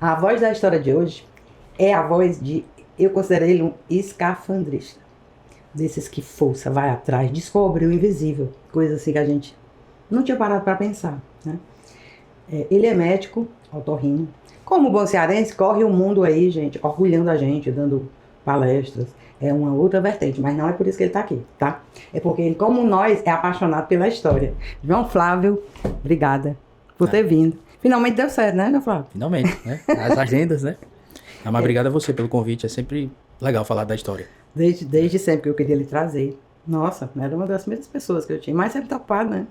A voz da história de hoje é a voz de... Eu considero ele um escafandrista. Desses que força, vai atrás, descobre o invisível. Coisa assim que a gente não tinha parado para pensar, né? Ele é médico, otorrino. Como bom cearense, corre o mundo aí, gente, orgulhando a gente, dando palestras. É uma outra vertente, mas não é por isso que ele está aqui, tá? É porque ele, como nós, é apaixonado pela história. João Flávio, obrigada por ter vindo. Finalmente deu certo, né, João Flávio? Finalmente, né? As agendas, né? Mas obrigado a você pelo convite. É sempre legal falar da história. Desde sempre que eu queria lhe trazer. Nossa, era uma das primeiras pessoas que eu tinha. Mas sempre tá ocupado, né?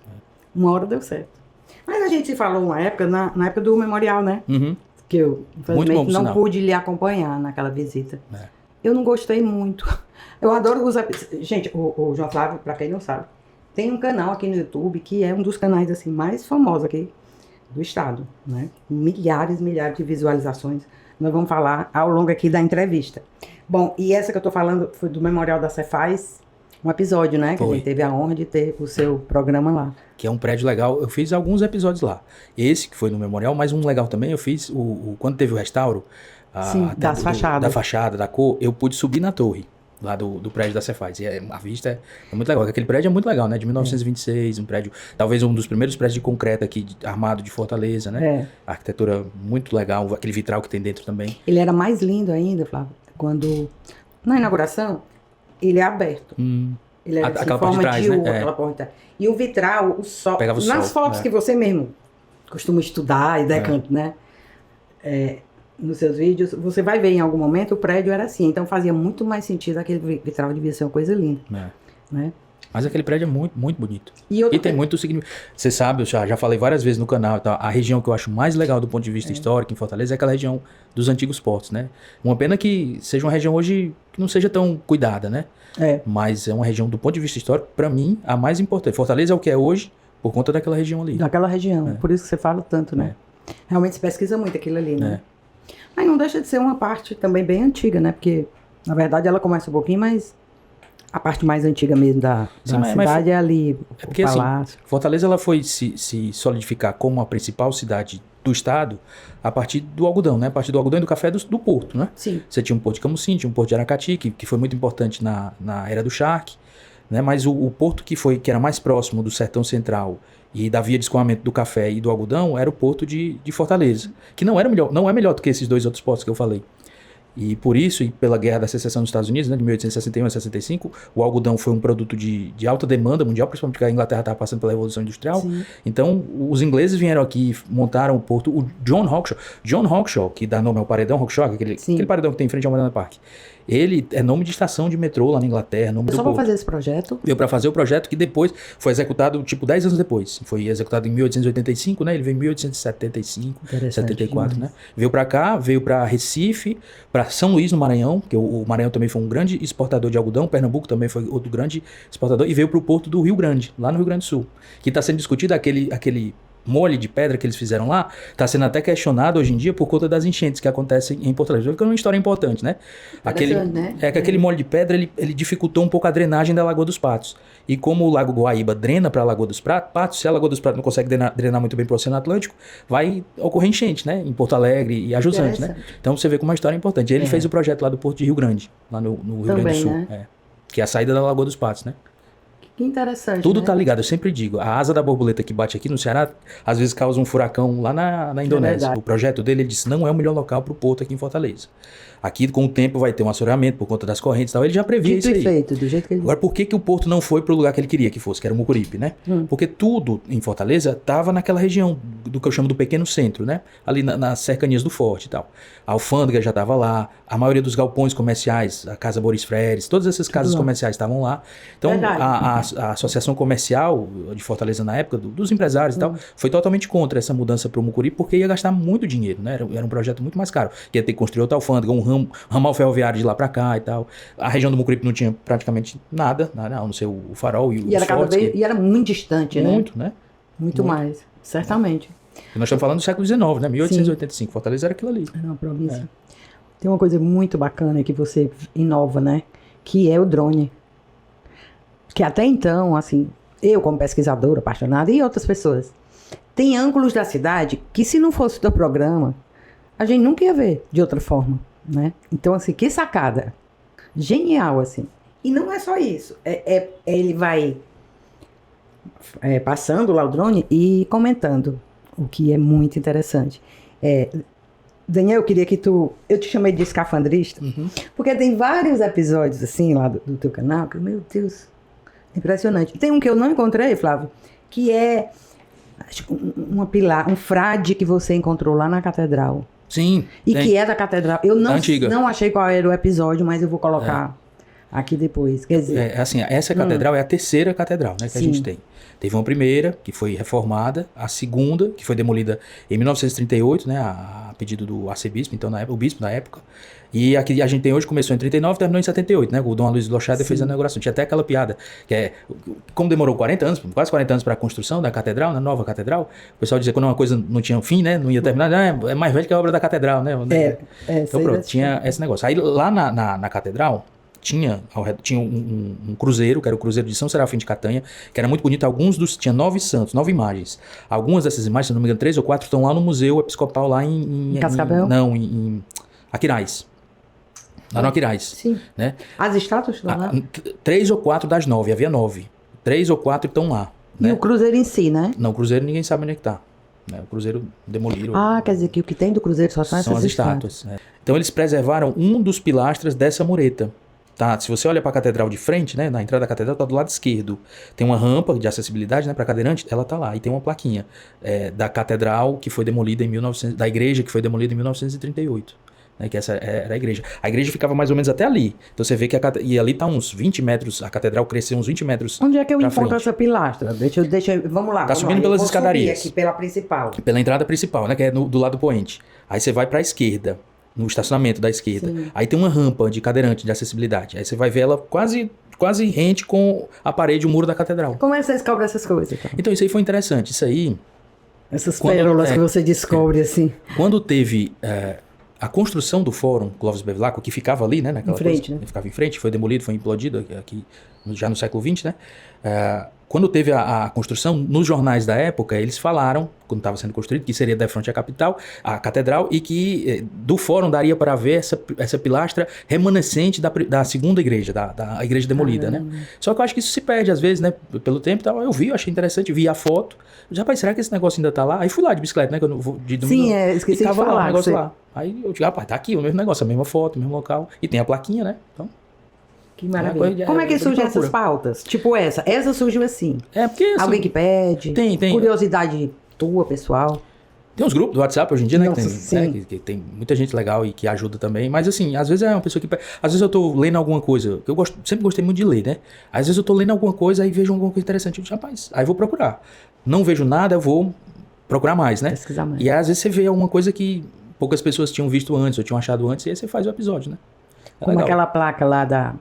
Uma hora deu certo. Mas a gente se falou uma época, na época do memorial, né? Uhum. Que eu, infelizmente, não sinal. pude lhe acompanhar naquela visita. É. Eu não gostei muito. Eu adoro os... Gente, o João Flávio, pra quem não sabe, tem um canal aqui no YouTube que é um dos canais assim, mais famosos aqui do estado, né? Milhares de visualizações. Nós vamos falar ao longo aqui da entrevista. Bom, e essa que eu tô falando foi do Memorial da Cefaz, um episódio, né? Que a gente teve a honra de ter o seu programa lá. Que é um prédio legal. Eu fiz alguns episódios lá. Esse que foi no Memorial, mas um legal também, eu fiz quando teve o restauro. Sim, das fachadas. Da fachada, da cor, eu pude subir na torre, lá do prédio da Cefaz. E a vista é muito legal. Aquele prédio é muito legal, né? De 1926, um prédio, talvez um dos primeiros prédios de concreto aqui, armado de Fortaleza, né? A arquitetura muito legal, aquele vitral que tem dentro também. Ele era mais lindo ainda, Flávio, quando, na inauguração, ele é aberto. Ele era Aquela parte de trás, né? aquela porta. E o vitral, o sol, pegava o nas sol, fotos que você mesmo costuma estudar e decanta, né? Nos seus vídeos, você vai ver em algum momento o prédio era assim. Então fazia muito mais sentido, aquele vitral devia ser uma coisa linda. Né? Mas aquele prédio é muito, muito bonito. E tem muito significado. Você sabe, eu já falei várias vezes no canal e tal, a região que eu acho mais legal do ponto de vista histórico em Fortaleza é aquela região dos antigos portos, né? Uma pena que seja uma região hoje que não seja tão cuidada, né? Mas é uma região do ponto de vista histórico, para mim, a mais importante. Fortaleza é o que é hoje por conta daquela região ali. Daquela região, por isso que você fala tanto, né? Realmente se pesquisa muito aquilo ali, né? Mas não deixa de ser uma parte também bem antiga, né? Porque, na verdade, ela começa um pouquinho, mas a parte mais antiga mesmo da cidade é ali, o palácio. Assim, Fortaleza ela foi se solidificar como a principal cidade do estado a partir do algodão, né? A partir do algodão e do café do porto, né? Sim. Você tinha um porto de Camusim, tinha um porto de Aracati, que foi muito importante na era do charque, né? Mas o porto que era mais próximo do sertão central e da via de escoamento do café e do algodão era o porto de Fortaleza, que não é melhor do que esses dois outros portos que eu falei. E por isso, e pela Guerra da Secessão dos Estados Unidos, né, de 1861 a 65, o algodão foi um produto de alta demanda mundial, principalmente porque a Inglaterra estava passando pela Revolução Industrial. Sim. Então, os ingleses vieram aqui, montaram o porto. O John Hawkshaw, que dá nome ao paredão Hawkshaw, aquele paredão que tem em frente ao Mariana Park, ele é nome de estação de metrô lá na Inglaterra. Nome só para fazer esse projeto? Veio para fazer o projeto que depois foi executado, 10 anos depois. Foi executado em 1885, né? Ele veio em 1875, 74, né? Veio para cá, veio para Recife, para São Luís, no Maranhão, porque o Maranhão também foi um grande exportador de algodão, Pernambuco também foi outro grande exportador, e veio para o porto do Rio Grande, lá no Rio Grande do Sul, que está sendo discutido aquele molho de pedra que eles fizeram lá, está sendo até questionado hoje em dia por conta das enchentes que acontecem em Porto Alegre. É uma história importante, né? Aquele molho de pedra, ele dificultou um pouco a drenagem da Lagoa dos Patos. E como o Lago Guaíba drena para a Lagoa dos Patos, se a Lagoa dos Patos não consegue drenar muito bem para o Oceano Atlântico, vai ocorrer enchente, né? Em Porto Alegre e a Jusante, né? Então você vê como uma história importante. Ele fez o projeto lá do Porto de Rio Grande, lá no Rio Grande do Sul. Né? Que é a saída da Lagoa dos Patos, né? Que interessante. Tudo tá ligado, eu sempre digo. A asa da borboleta que bate aqui no Ceará, às vezes causa um furacão lá na Indonésia. O projeto dele, ele disse, não é o melhor local para o porto aqui em Fortaleza. Aqui, com o tempo, vai ter um assoreamento por conta das correntes e tal. Ele já previa isso aí. Feito, do jeito que ele... Agora, por que o porto não foi para o lugar que ele queria que fosse, que era o Mucuripe, né? Porque tudo em Fortaleza estava naquela região do que eu chamo do pequeno centro, né? Ali nas cercanias do forte e tal. A alfândega já estava lá, a maioria dos galpões comerciais, a Casa Boris Freires, todas essas casas comerciais estavam lá. Então, a Associação Comercial de Fortaleza na época, dos empresários e tal, foi totalmente contra essa mudança para o Mucuripe, porque ia gastar muito dinheiro, né? Era um projeto muito mais caro. Ia ter que construir outra alfândega, um ramal ferroviário de lá pra cá e tal. A região do Mucuripe não tinha praticamente nada, a não ser o farol e os fortes. E era muito distante, né? Muito, né? Muito mais, certamente. E nós estamos falando do século XIX, né? 1885. Fortaleza era aquilo ali. Era uma província. Tem uma coisa muito bacana que você inova, né? Que é o drone. Que até então, assim, eu como pesquisadora apaixonada e outras pessoas, tem ângulos da cidade que se não fosse do programa, a gente nunca ia ver de outra forma, né? Então, assim, que sacada. Genial, assim. E não é só isso. Ele vai passando lá o drone e comentando, o que é muito interessante. Daniel, eu queria que eu te chamei de escafandrista, porque tem vários episódios, assim, lá do teu canal, que, meu Deus, impressionante. Tem um que eu não encontrei, Flávio, que é acho, um frade que você encontrou lá na catedral. Sim. E que é da catedral. Eu não achei qual era o episódio, mas eu vou colocar aqui depois. Quer dizer... assim, essa catedral é a terceira catedral, né, que a gente tem. Teve uma primeira, que foi reformada, a segunda, que foi demolida em 1938, né, a pedido do arcebispo, então, na época, o bispo da época. E a que a gente tem hoje começou em 39 e terminou em 78, né? O Dom Aloysio Lochada fez a inauguração. Tinha até aquela piada, que é, como demorou 40 anos, quase 40 anos para a construção da catedral, na nova catedral, o pessoal dizia que quando uma coisa não tinha fim, né? Não ia terminar, é mais velho que a obra da catedral, né? Então pronto, tinha esse negócio. Aí lá na catedral, tinha um cruzeiro, que era o cruzeiro de São Serafim de Catanha, que era muito bonito. Tinha 9 santos, 9 imagens. Algumas dessas imagens, se não me engano, 3 ou 4, estão lá no Museu Episcopal, lá em Cascavel? Não, em Aquiraz. Lá no Aquiraz. Sim. Né? As estátuas estão lá? 3 ou 4 das 9, havia 9. 3 ou 4 estão lá. E né? O cruzeiro em si, né? Não, o cruzeiro ninguém sabe onde é que está. Né? O cruzeiro demoliram. Quer dizer que o que tem do cruzeiro só são essas estátuas. Né? Então eles preservaram um dos pilastras dessa mureta. Tá, se você olha para a catedral de frente, né, na entrada da catedral está do lado esquerdo. Tem uma rampa de acessibilidade, né, para cadeirante, ela está lá. E tem uma plaquinha da catedral que foi demolida da igreja que foi demolida em 1938. Né, que essa era a igreja. A igreja ficava mais ou menos até ali. Então você vê que e ali está uns 20 metros, a catedral cresceu uns 20 metros. Onde é que eu encontro essa pilastra? Vamos lá. Está subindo pelas escadarias. Aqui pela principal. Pela entrada principal, né, que é do lado poente. Aí você vai para a esquerda. No estacionamento da esquerda. Sim. Aí tem uma rampa de cadeirante, de acessibilidade. Aí você vai ver ela quase rente com a parede, o muro da catedral. Como é que você descobre essas coisas? Então isso aí foi interessante. Isso aí... Essas pérolas que você descobre assim. Quando teve a construção do Fórum Clóvis Bevilacqua, que ficava ali, né? Naquela em frente, coisa, né? Ficava em frente, foi demolido, foi implodido aqui já no século XX, né? Quando teve a construção, nos jornais da época, eles falaram, quando estava sendo construído, que seria de frente à capital, a catedral, e que do fórum daria para ver essa pilastra remanescente da segunda igreja, da igreja demolida, né? Só que eu acho que isso se perde às vezes, né? Pelo tempo e tal. Eu achei interessante, vi a foto. Rapaz, será que esse negócio ainda tá lá? Aí fui lá de bicicleta, né? Que eu não vou de domingo. Sim, esqueci de falar. Lá, o negócio lá. Aí eu digo, rapaz, tá aqui o mesmo negócio, a mesma foto, o mesmo local. E tem a plaquinha, né? Então... Que maravilha. Como é que surgem essas pautas? Tipo essa. Essa surgiu assim. Porque assim, alguém que pede. Tem. Curiosidade tua, pessoal. Tem uns grupos do WhatsApp hoje em dia, né? Nossa, que tem muita gente legal e que ajuda também. Mas assim, às vezes é uma pessoa que... Às vezes eu tô lendo alguma coisa. Eu sempre gostei muito de ler, né? Às vezes eu tô lendo alguma coisa e vejo alguma coisa interessante. Eu digo, rapaz, aí eu vou procurar. Não vejo nada, eu vou procurar mais, né? Pesquisar mais. E às vezes você vê alguma coisa que poucas pessoas tinham visto antes ou tinham achado antes. E aí você faz o episódio, né? Como legal. Aquela placa lá da...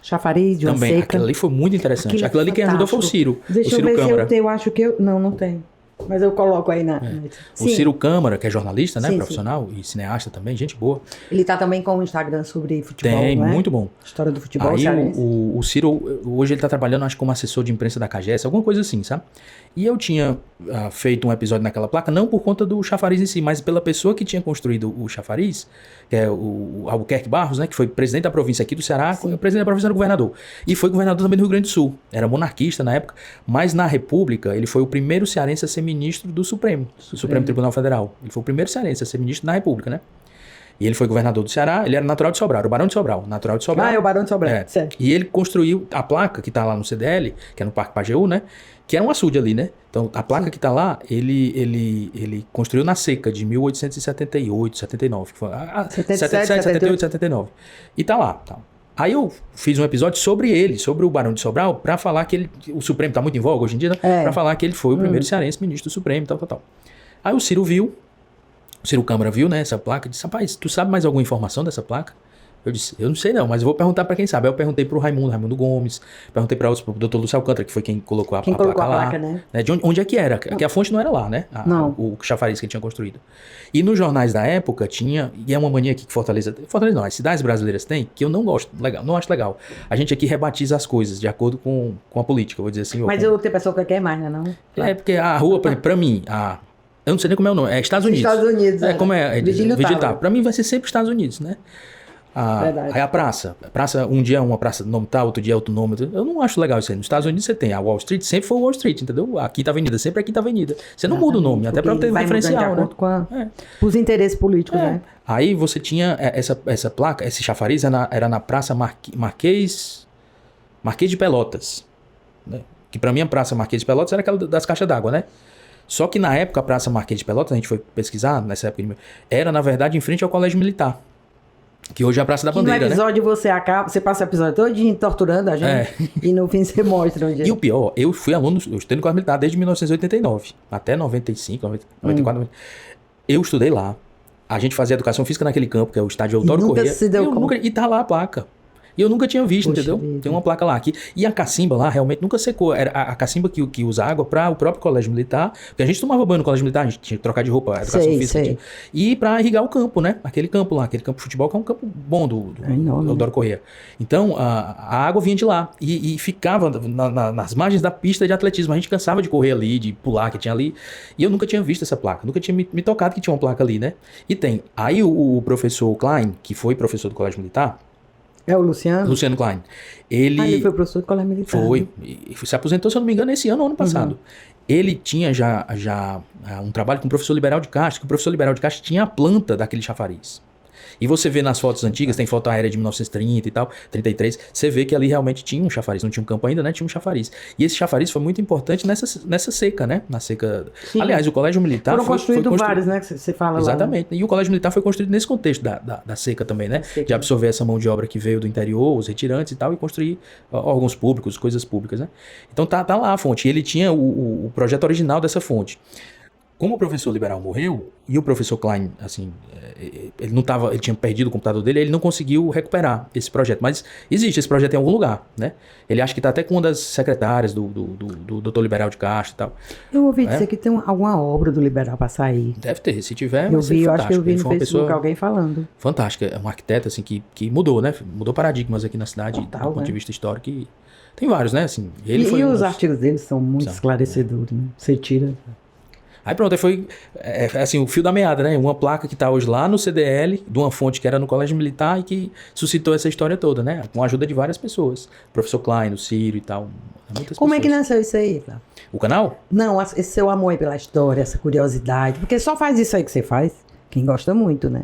Chafariz de uma também, seca. Aquilo ali foi muito interessante. Aquilo ali quem ajudou foi o Ciro. Deixa o Ciro eu ver Câmara. se eu acho que eu... Não tem. Mas eu coloco aí na... O Ciro Câmara, que é jornalista, né? Profissional e cineasta também, gente boa. Ele tá também com um Instagram sobre futebol, Tem, né? muito bom. História do futebol. Aí o Ciro, hoje ele tá trabalhando, acho que como assessor de imprensa da CAGES, alguma coisa assim, sabe? E eu tinha feito um episódio naquela placa, não por conta do chafariz em si, mas pela pessoa que tinha construído o chafariz, que é o Albuquerque Barros, né? Que foi presidente da província aqui do Ceará, presidente da província era governador. E foi governador também do Rio Grande do Sul. Era monarquista na época, mas na República ele foi o primeiro cearense a ser ministro do Supremo Tribunal Federal. Ele foi o primeiro cearense a ser ministro na República, né? E ele foi governador do Ceará, ele era natural de Sobral, era o Barão de Sobral, natural de Sobral. É o Barão de Sobral, certo. E ele construiu a placa que tá lá no CDL, que é no Parque Pajeú, né? Que é um açude ali, né? Então, a placa que tá lá, ele construiu na seca de 1878, 79. Que foi, 77, 78, 79. E tá lá, tá. Aí eu fiz um episódio sobre ele, sobre o Barão de Sobral, pra falar que o Supremo tá muito em voga hoje em dia, né? Pra falar que ele foi o primeiro cearense ministro do Supremo, tal. Aí o Ciro Câmara viu, né, essa placa, disse, rapaz, tu sabe mais alguma informação dessa placa? Eu disse, eu não sei não, mas eu vou perguntar pra quem sabe. Aí eu perguntei pro Raimundo Gomes, perguntei pra outros, pro Dr. Lúcio Alcântara, que foi quem colocou a placa lá. Né? De onde é que era? Porque a fonte não era lá, né? O chafariz que ele tinha construído. E nos jornais da época tinha, e é uma mania aqui que Fortaleza não, as cidades brasileiras têm, que eu não gosto, não acho legal. A gente aqui rebatiza as coisas de acordo com a política, vou dizer assim. Mas tem pessoa que quer mais, né? Não? Porque a rua, pra mim, Eu não sei nem como é o nome. É Estados Unidos. Estados Unidos, Como é? Virgílio Távora. Pra mim vai ser sempre Estados Unidos, né? Verdade. Aí a praça. A praça, um dia é uma praça de nome tal, outro dia é outro nome. Eu não acho legal isso aí. Nos Estados Unidos você tem a Wall Street, sempre foi Wall Street, entendeu? A Quinta Avenida, sempre é Quinta Avenida. Você não muda o nome, até pra ter um diferencial, né? Com os interesses políticos, né? Aí você tinha essa placa, esse chafariz era na Praça Marquês de Pelotas, né? Que pra mim a Praça Marquês de Pelotas era aquela das caixas d'água, né? Só que na época a Praça Marquês de Pelotas, a gente foi pesquisar, nessa época, era na verdade em frente ao Colégio Militar, que hoje é a Praça da Bandeira, no episódio você passa o episódio todo torturando a gente e no fim você mostra onde é. E o pior, eu fui aluno, eu estudei no Colégio Militar desde 1989 até 95, 94. Eu estudei lá. A gente fazia educação física naquele campo, que é o estádio Eudório Corrêa. E tá lá a placa. E eu nunca tinha visto, entendeu? Vida. Tem uma placa lá aqui. E a cacimba lá realmente nunca secou. Era a cacimba que usa água para o próprio colégio militar. Porque a gente tomava banho no colégio militar, a gente tinha que trocar de roupa, a educação física. E para irrigar o campo, né? Aquele campo lá, aquele campo de futebol, que é um campo bom do Eudório Corrêa. Então, a água vinha de lá. E ficava nas margens da pista de atletismo. A gente cansava de correr ali, de pular que tinha ali. E eu nunca tinha visto essa placa. Nunca tinha me tocado que tinha uma placa ali, né? E tem. Aí o professor Klein, que foi professor do colégio militar, é o Luciano? Luciano Klein. Ele foi professor do colégio militar. Foi. E se aposentou, se eu não me engano, esse ano ou ano passado. Ele tinha já um trabalho com o professor Liberal de Castro, que o professor Liberal de Castro tinha a planta daquele chafariz. E você vê nas fotos antigas, tem foto aérea de 1930 e tal, 33, você vê que ali realmente tinha um chafariz, não tinha um campo ainda, né? Tinha um chafariz. E esse chafariz foi muito importante nessa seca, né? Na seca... Sim. Aliás, o Colégio Militar foi construído vários, né? Que você fala. Exatamente. Lá, né? E o Colégio Militar foi construído nesse contexto da seca também, né? De absorver essa mão de obra que veio do interior, os retirantes e tal, e construir órgãos públicos, coisas públicas, né? Então tá lá a fonte. E ele tinha o projeto original dessa fonte. Como o professor Liberal morreu, e o professor Klein, assim, ele tinha perdido o computador dele, ele não conseguiu recuperar esse projeto. Mas existe esse projeto em algum lugar, né? Ele acha que está até com uma das secretárias do doutor Liberal de Castro e tal. Eu ouvi dizer que tem alguma obra do Liberal para sair. Deve ter, se tiver, eu acho que eu vi no Facebook alguém falando. Fantástica, é um arquiteto, assim, que mudou, né? Mudou paradigmas aqui na cidade, do ponto de vista histórico. E tem vários, né? Assim, os artigos dele são muito esclarecedores, né? Você tira... Aí pronto, aí foi assim, o fio da meada, né? Uma placa que está hoje lá no CDL, de uma fonte que era no Colégio Militar e que suscitou essa história toda, né? Com a ajuda de várias pessoas. O professor Klein, o Círio e tal. Como é que nasceu isso aí, Flávio? O canal? Não, esse seu amor aí pela história, essa curiosidade. Porque só faz isso aí que você faz. Quem gosta muito, né?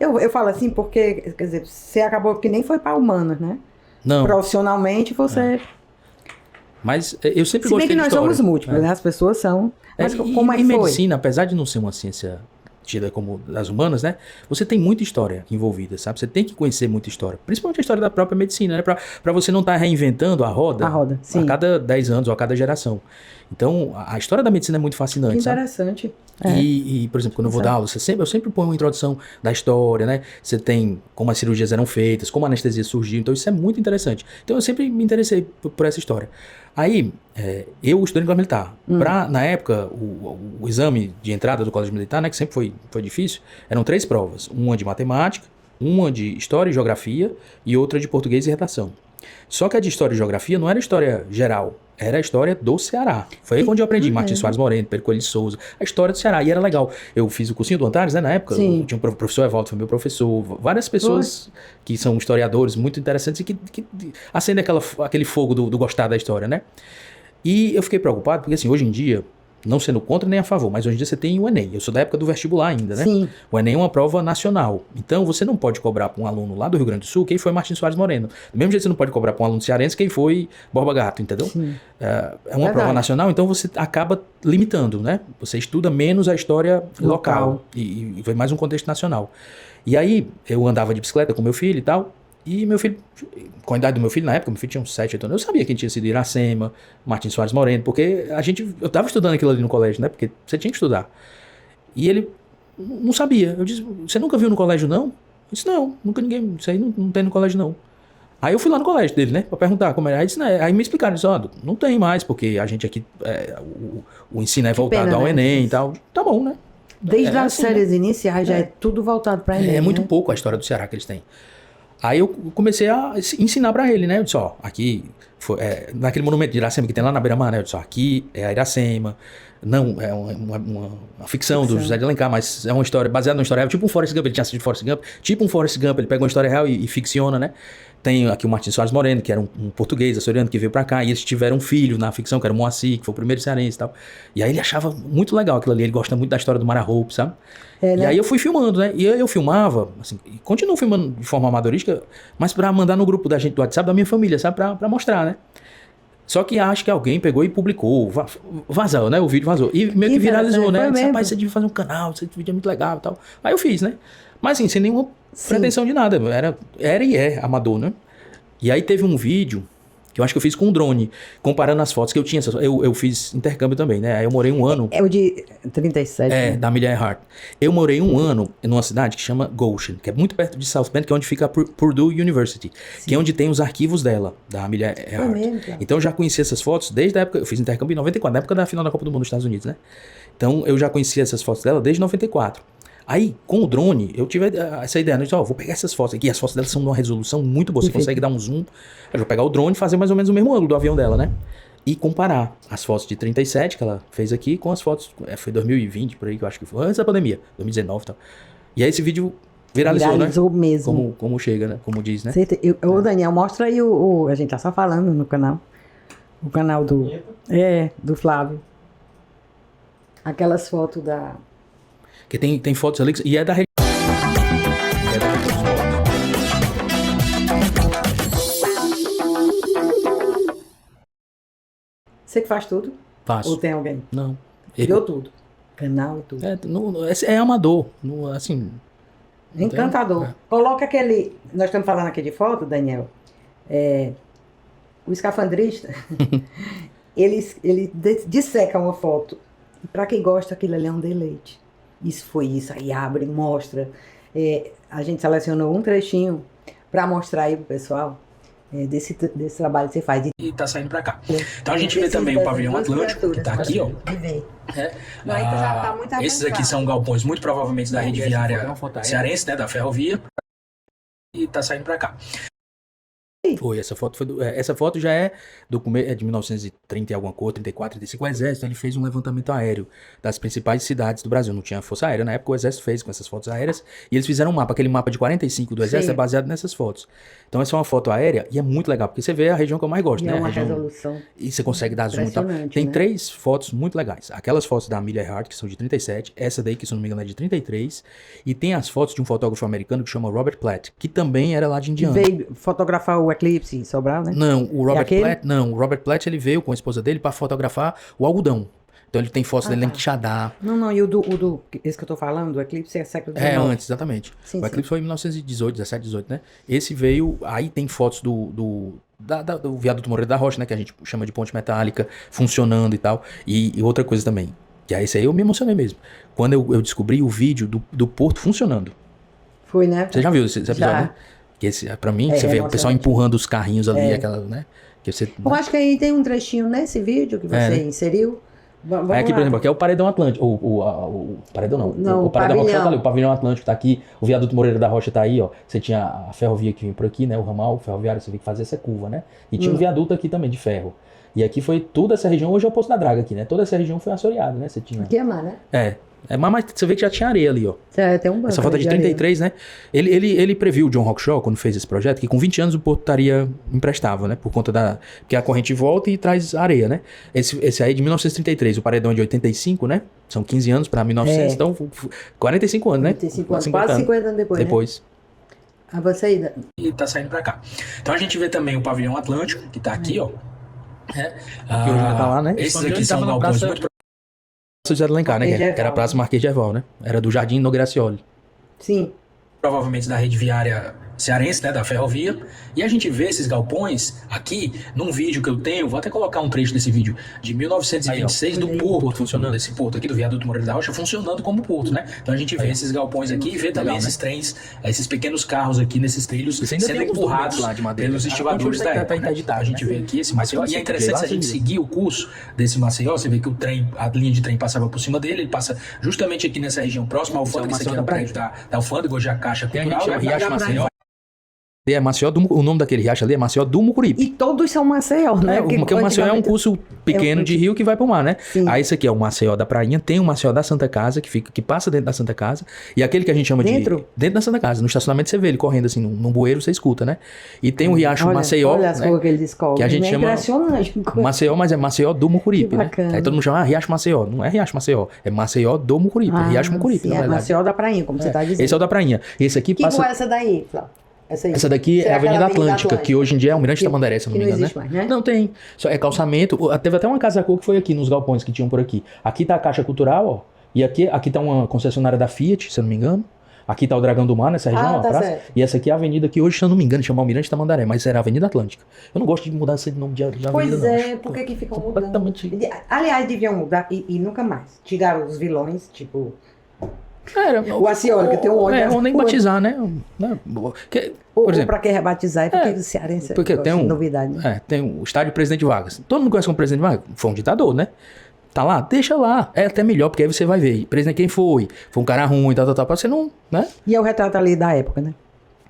Eu falo assim porque, quer dizer, você acabou que nem foi para humanas, né? Não. Profissionalmente você... Mas eu sempre gostei de história. Se bem que nós somos múltiplos, né? As pessoas são... Mas como é que foi? Medicina, apesar de não ser uma ciência tida como das humanas, né? Você tem muita história envolvida, sabe? Você tem que conhecer muita história. Principalmente a história da própria medicina, né? Pra você não estar reinventando a roda sim. A cada 10 anos ou a cada geração. Então, a história da medicina é muito fascinante, interessante. Sabe? E, por exemplo, quando eu vou dar aula, eu sempre ponho uma introdução da história, né? Você tem como as cirurgias eram feitas, como a anestesia surgiu. Então, isso é muito interessante. Então, eu sempre me interessei por essa história. Aí, eu estudei no Colégio Militar. Na época, o exame de entrada do Colégio Militar, né, que sempre foi difícil, eram 3 provas. Uma de matemática, uma de história e geografia e outra de português e redação. Só que a de história e geografia não era história geral, era a história do Ceará. Foi aí onde eu aprendi Martins Soares Moreno, Pedro Coelho de Souza, a história do Ceará. E era legal. Eu fiz o cursinho do Antares, né, na época. Tinha um professor Evaldo, foi meu professor. Várias pessoas que são historiadores muito interessantes e que acendem aquele fogo do gostar da história, né? E eu fiquei preocupado, porque assim, hoje em dia, não sendo contra nem a favor, mas hoje em dia você tem o Enem. Eu sou da época do vestibular ainda, né? Sim. O Enem é uma prova nacional. Então, você não pode cobrar para um aluno lá do Rio Grande do Sul quem foi Martins Soares Moreno. Do mesmo jeito, você não pode cobrar para um aluno cearense quem foi Borba Gato, entendeu? Sim. É uma prova nacional, então você acaba limitando, né? Você estuda menos a história local. E foi mais um contexto nacional. E aí, eu andava de bicicleta com meu filho e tal. E meu filho, com a idade do meu filho, na época, meu filho tinha uns 7, 8 anos, eu sabia quem tinha sido Iracema, Martins Soares Moreno, porque eu estava estudando aquilo ali no colégio, né? Porque você tinha que estudar. E ele não sabia. Eu disse, você nunca viu no colégio, não? Eu disse, não, nunca ninguém, isso aí não tem no colégio, não. Aí eu fui lá no colégio dele, né? Pra perguntar como era. Aí, disse, né? Aí me explicaram, disse, não tem mais, porque a gente aqui, o ensino é voltado ao Enem e tal. Tá bom, né? Desde as séries iniciais já é tudo voltado para Enem. É muito pouco a história do Ceará que eles têm. Aí eu comecei a ensinar pra ele, né? Eu disse, aqui, naquele monumento de Iracema que tem lá na beira-mar, né? Eu disse, aqui é a Iracema, Não, é uma ficção do José de Alencar, mas é uma história baseada numa história real, tipo um Forrest Gump, ele tinha assistido Forrest Gump, tipo um Forrest Gump, ele pega uma história real e ficciona, né? Tem aqui o Martin Soares Moreno, que era um português, açoriano, que veio pra cá, e eles tiveram um filho na ficção, que era o Moacir, que foi o primeiro cearense e tal. E aí ele achava muito legal aquilo ali, ele gosta muito da história do Mara Hope, sabe? É, né? E aí eu fui filmando, né? E aí eu filmava, assim, e continuo filmando de forma amadorística, mas pra mandar no grupo da gente do WhatsApp, da minha família, sabe? Pra mostrar, né? Só que acho que alguém pegou e publicou, vazou, né? O vídeo vazou. E meio que viralizou, né? Disse, rapaz, você devia fazer um canal, esse vídeo é muito legal e tal. Aí eu fiz, né? Mas assim, sem nenhuma pretensão de nada. Era e é amador, né? E aí teve um vídeo que eu acho que eu fiz com um drone, comparando as fotos que eu tinha. Eu fiz intercâmbio também, né? Aí eu morei um ano... É o de 37. né? Da Amelia Earhart. Eu morei um ano numa cidade que chama Goshen, que é muito perto de South Bend, que é onde fica a Purdue University, que é onde tem os arquivos dela, da Amelia Earhart. Então eu já conheci essas fotos desde a época... Eu fiz intercâmbio em 94, na época da final da Copa do Mundo dos Estados Unidos, né? Então eu já conhecia essas fotos dela desde 94. Aí, com o drone, eu tive essa ideia, né? Vou pegar essas fotos aqui, as fotos delas são de uma resolução muito boa, você consegue dar um zoom. Eu vou pegar o drone e fazer mais ou menos o mesmo ângulo do avião dela, né? E comparar as fotos de 37 que ela fez aqui com as fotos, foi 2020, por aí, que eu acho que foi, antes da pandemia, 2019 e tal. E aí esse vídeo viralizou, né? Mesmo. Como chega, né? Como diz, né? Ô, Daniel, mostra aí a gente tá só falando no canal. O canal do Flávio. Aquelas fotos da... Porque tem fotos ali, e é da rede. Você que faz tudo? Faço. Ou tem alguém? Não. Criou tudo. Canal e tudo. É amador, assim... Encantador. Coloca aquele... Nós estamos falando aqui de foto, Daniel. O escafandrista, ele disseca uma foto. E para quem gosta, aquilo ali é um deleite. Isso foi isso. Aí abre, mostra. A gente selecionou um trechinho para mostrar aí pro pessoal desse trabalho que você faz. E tá saindo para cá. Então a gente vê também o pavilhão Atlântico, que tá aqui, ó. Esses aqui são galpões, muito provavelmente da rede viária cearense, né, da ferrovia. E tá saindo para cá. Foi, essa foto já é de 1930 e alguma coisa, 34, 35. O Exército, ele fez um levantamento aéreo das principais cidades do Brasil. Não tinha força aérea, na época o Exército fez com essas fotos aéreas, e eles fizeram um mapa, aquele mapa de 45 do Exército é baseado nessas fotos. Então essa é uma foto aérea e é muito legal, porque você vê a região que eu mais gosto, né? É uma região... resolução. E você consegue dar zoom e tal. Tem 3 fotos muito legais. Aquelas fotos da Amelia Earhart, que são de 37, essa daí, que se não me engano é de 33, e tem as fotos de um fotógrafo americano que chama Robert Platt, que também era lá de Indiana. Veio fotografar o eclipse em Sobral, né? Não, o Robert Platt, ele veio com a esposa dele para fotografar o algodão. Então ele tem fotos dele em Quixadá. Não, e esse que eu tô falando, o eclipse é século XIX. Antes, exatamente. O eclipse foi em 1918, 17, 18, né? Esse veio, aí tem fotos do viaduto Moreira da Rocha, né? Que a gente chama de ponte metálica, funcionando e tal. E outra coisa também, que esse aí eu me emocionei mesmo. Quando eu descobri o vídeo do porto funcionando. Foi, né? Você já viu esse episódio, né? Que pra mim, você vê o pessoal empurrando os carrinhos ali, aquela, né? Que você, eu acho que aí tem um trechinho nesse vídeo que você inseriu. Vamos aqui, por exemplo, aqui é o Paredão Atlântico. O Paredão não. O Paredão Rocha tá ali, o Pavilhão Atlântico tá aqui, o viaduto Moreira da Rocha tá aí, ó. Você tinha a ferrovia que vinha por aqui, né? O ramal ferroviário, você vê que fazia essa curva, né? E tinha um viaduto aqui também de ferro. E aqui foi toda essa região, hoje é o Poço da Draga aqui, né? Toda essa região foi assoreada, né? Você tinha... Aqui é mar, né? Mas você vê que já tinha areia ali, ó. Tem um banco. Essa foto é de 33, né? Ele previu, o John Hawkshaw, quando fez esse projeto, que com 20 anos o porto estaria imprestável, né? Por conta porque a corrente volta e traz areia, né? Esse aí é de 1933, o paredão é de 85, né? São 15 anos para 1900, então 45 anos, né? 45 anos, quase 50 anos depois. Né? Avança aí. E tá saindo para cá. Então a gente vê também o pavilhão Atlântico, que tá aqui, ó. Que hoje ainda tá lá, né? Esses aqui são galpões muito... José de Alencar, né? Que era a Praça Marquês de Herval, né? Era do Jardim No Gracioli. Sim. Provavelmente da rede viária cearense, né? Da ferrovia. E a gente vê esses galpões aqui num vídeo que eu tenho. Vou até colocar um trecho desse vídeo de 1926 do porto funcionando. Esse porto aqui do viaduto Moreira da Rocha funcionando como porto, né? Então a gente vê esses galpões aqui e vê também esses trens, esses pequenos carros aqui nesses trilhos sendo empurrados lá de madeira pelos estivadores da época. A gente vê aqui esse Maceió. E é interessante se a gente seguir o curso desse Maceió, você vê que a linha de trem passava por cima dele, ele passa justamente aqui nessa região próxima ao alfândega, isso aqui é o prédio da alfândega, hoje é a Caixa Cultural, e a Maceió. É Maceió o nome daquele riacho ali é Maceió do Mucuripe. E todos são Maceió, né? Porque o Maceió é um curso pequeno de rio que vai pro mar, né? Sim. Aí esse aqui é o Maceió da Prainha, tem o Maceió da Santa Casa, que passa dentro da Santa Casa, e aquele que a gente chama Dentro? Dentro da Santa Casa. No estacionamento você vê ele correndo assim, num bueiro você escuta, né? E tem o riacho Maceió, olha as né? coisas que ele descobre. Que a gente chama impressionante. Maceió, mas é Maceió do Mucuripe, Que né? bacana. Aí todo mundo chama Riacho Maceió. Não é Riacho Maceió, é Maceió do Mucuripe, é Riacho Mucuripe, sim, na é verdade. Maceió da Prainha, como você está dizendo. Esse é o da Prainha. Esse aqui Que passa... rua é essa daí, Flávio? Essa daqui é a Avenida Atlântica, que hoje em dia é Almirante Tamandaré, se eu não me engano, existe né? mais, né? Não tem. Só é calçamento. Teve até uma casa cor que foi aqui, nos galpões que tinham por aqui. Aqui tá a Caixa Cultural, ó. E aqui tá uma concessionária da Fiat, se eu não me engano. Aqui tá o Dragão do Mar, nessa região, tá a praça. certo. E essa aqui é a avenida que hoje, se eu não me engano, chama Almirante Tamandaré, mas era a Avenida Atlântica. Eu não gosto de mudar esse nome de avenida, Pois não. é, por que ficam mudando? Completamente... Aliás, deviam mudar e nunca mais. Tiraram os vilões, tipo... O Acioli, que tem um ódio. ou nem batizar, né? Por exemplo... Pra que rebatizar? É porque o cearense porque gosta de novidade, né? tem o estádio Presidente Vargas. Todo mundo conhece como Presidente Vargas. Foi um ditador, né? Tá lá, deixa lá. É até melhor, porque aí você vai ver. Presidente quem foi? Foi um cara ruim, tal. Pra você não, né? E é o retrato ali da época, né?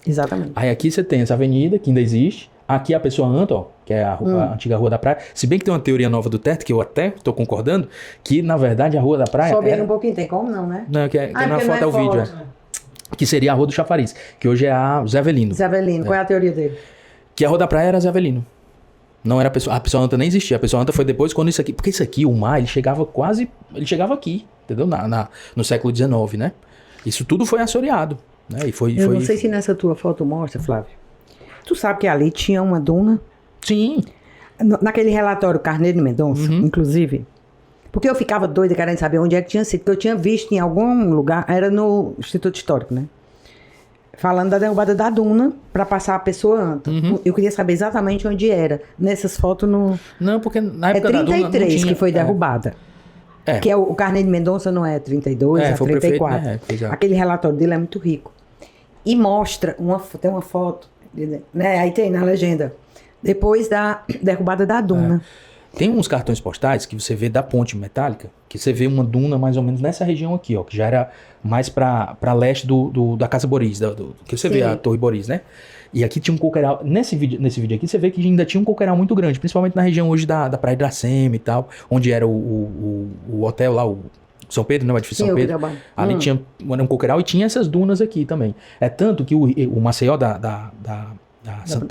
Exatamente. Aí aqui você tem essa avenida, que ainda existe. Aqui a pessoa anda, ó, que é a antiga Rua da Praia. Se bem que tem uma teoria nova do teto, que eu até tô concordando, que na verdade a Rua da Praia... Sobe ele um pouquinho, tem como não, né? Não, que na foto é o vídeo, que seria a Rua do Chafariz, que hoje é a Zé Avelino. Zé Avelino, qual é a teoria dele? Que a Rua da Praia era Zé Avelino. Não era a Pessoa Anta nem existia. A Pessoa Anta foi depois quando isso aqui... Porque isso aqui, o mar, ele chegava aqui, entendeu? No século XIX, né? Isso tudo foi assoreado, né? Eu não sei se nessa tua foto mostra, Flávio. Tu sabe que ali tinha uma duna? Sim. Naquele relatório Carneiro Mendonça, inclusive. Porque eu ficava doida querendo saber onde é que tinha sido. Porque eu tinha visto em algum lugar, era no Instituto Histórico, né? Falando da derrubada da duna para passar a Pessoa Anta. Eu queria saber exatamente onde era. Nessas fotos no... Não, porque na época da duna não 33 tinha... que foi derrubada. Que é o Carneiro Mendonça não é 32, é foi 34. Prefeito, Aquele relatório dele é muito rico. E mostra, tem uma foto, né? Aí tem na legenda, depois da derrubada da duna. Tem uns cartões postais que você vê da ponte metálica, que você vê uma duna mais ou menos nessa região aqui, ó, que já era mais pra leste da Casa Boris, que você vê a Torre Boris, né? E aqui tinha um coqueiral, nesse vídeo aqui você vê que ainda tinha um coqueiral muito grande, principalmente na região hoje da Praia de Iracema e tal, onde era o hotel lá, o São Pedro, né? O edifício São Pedro. Ali tinha um coqueiral e tinha essas dunas aqui também. É tanto que o Maceió da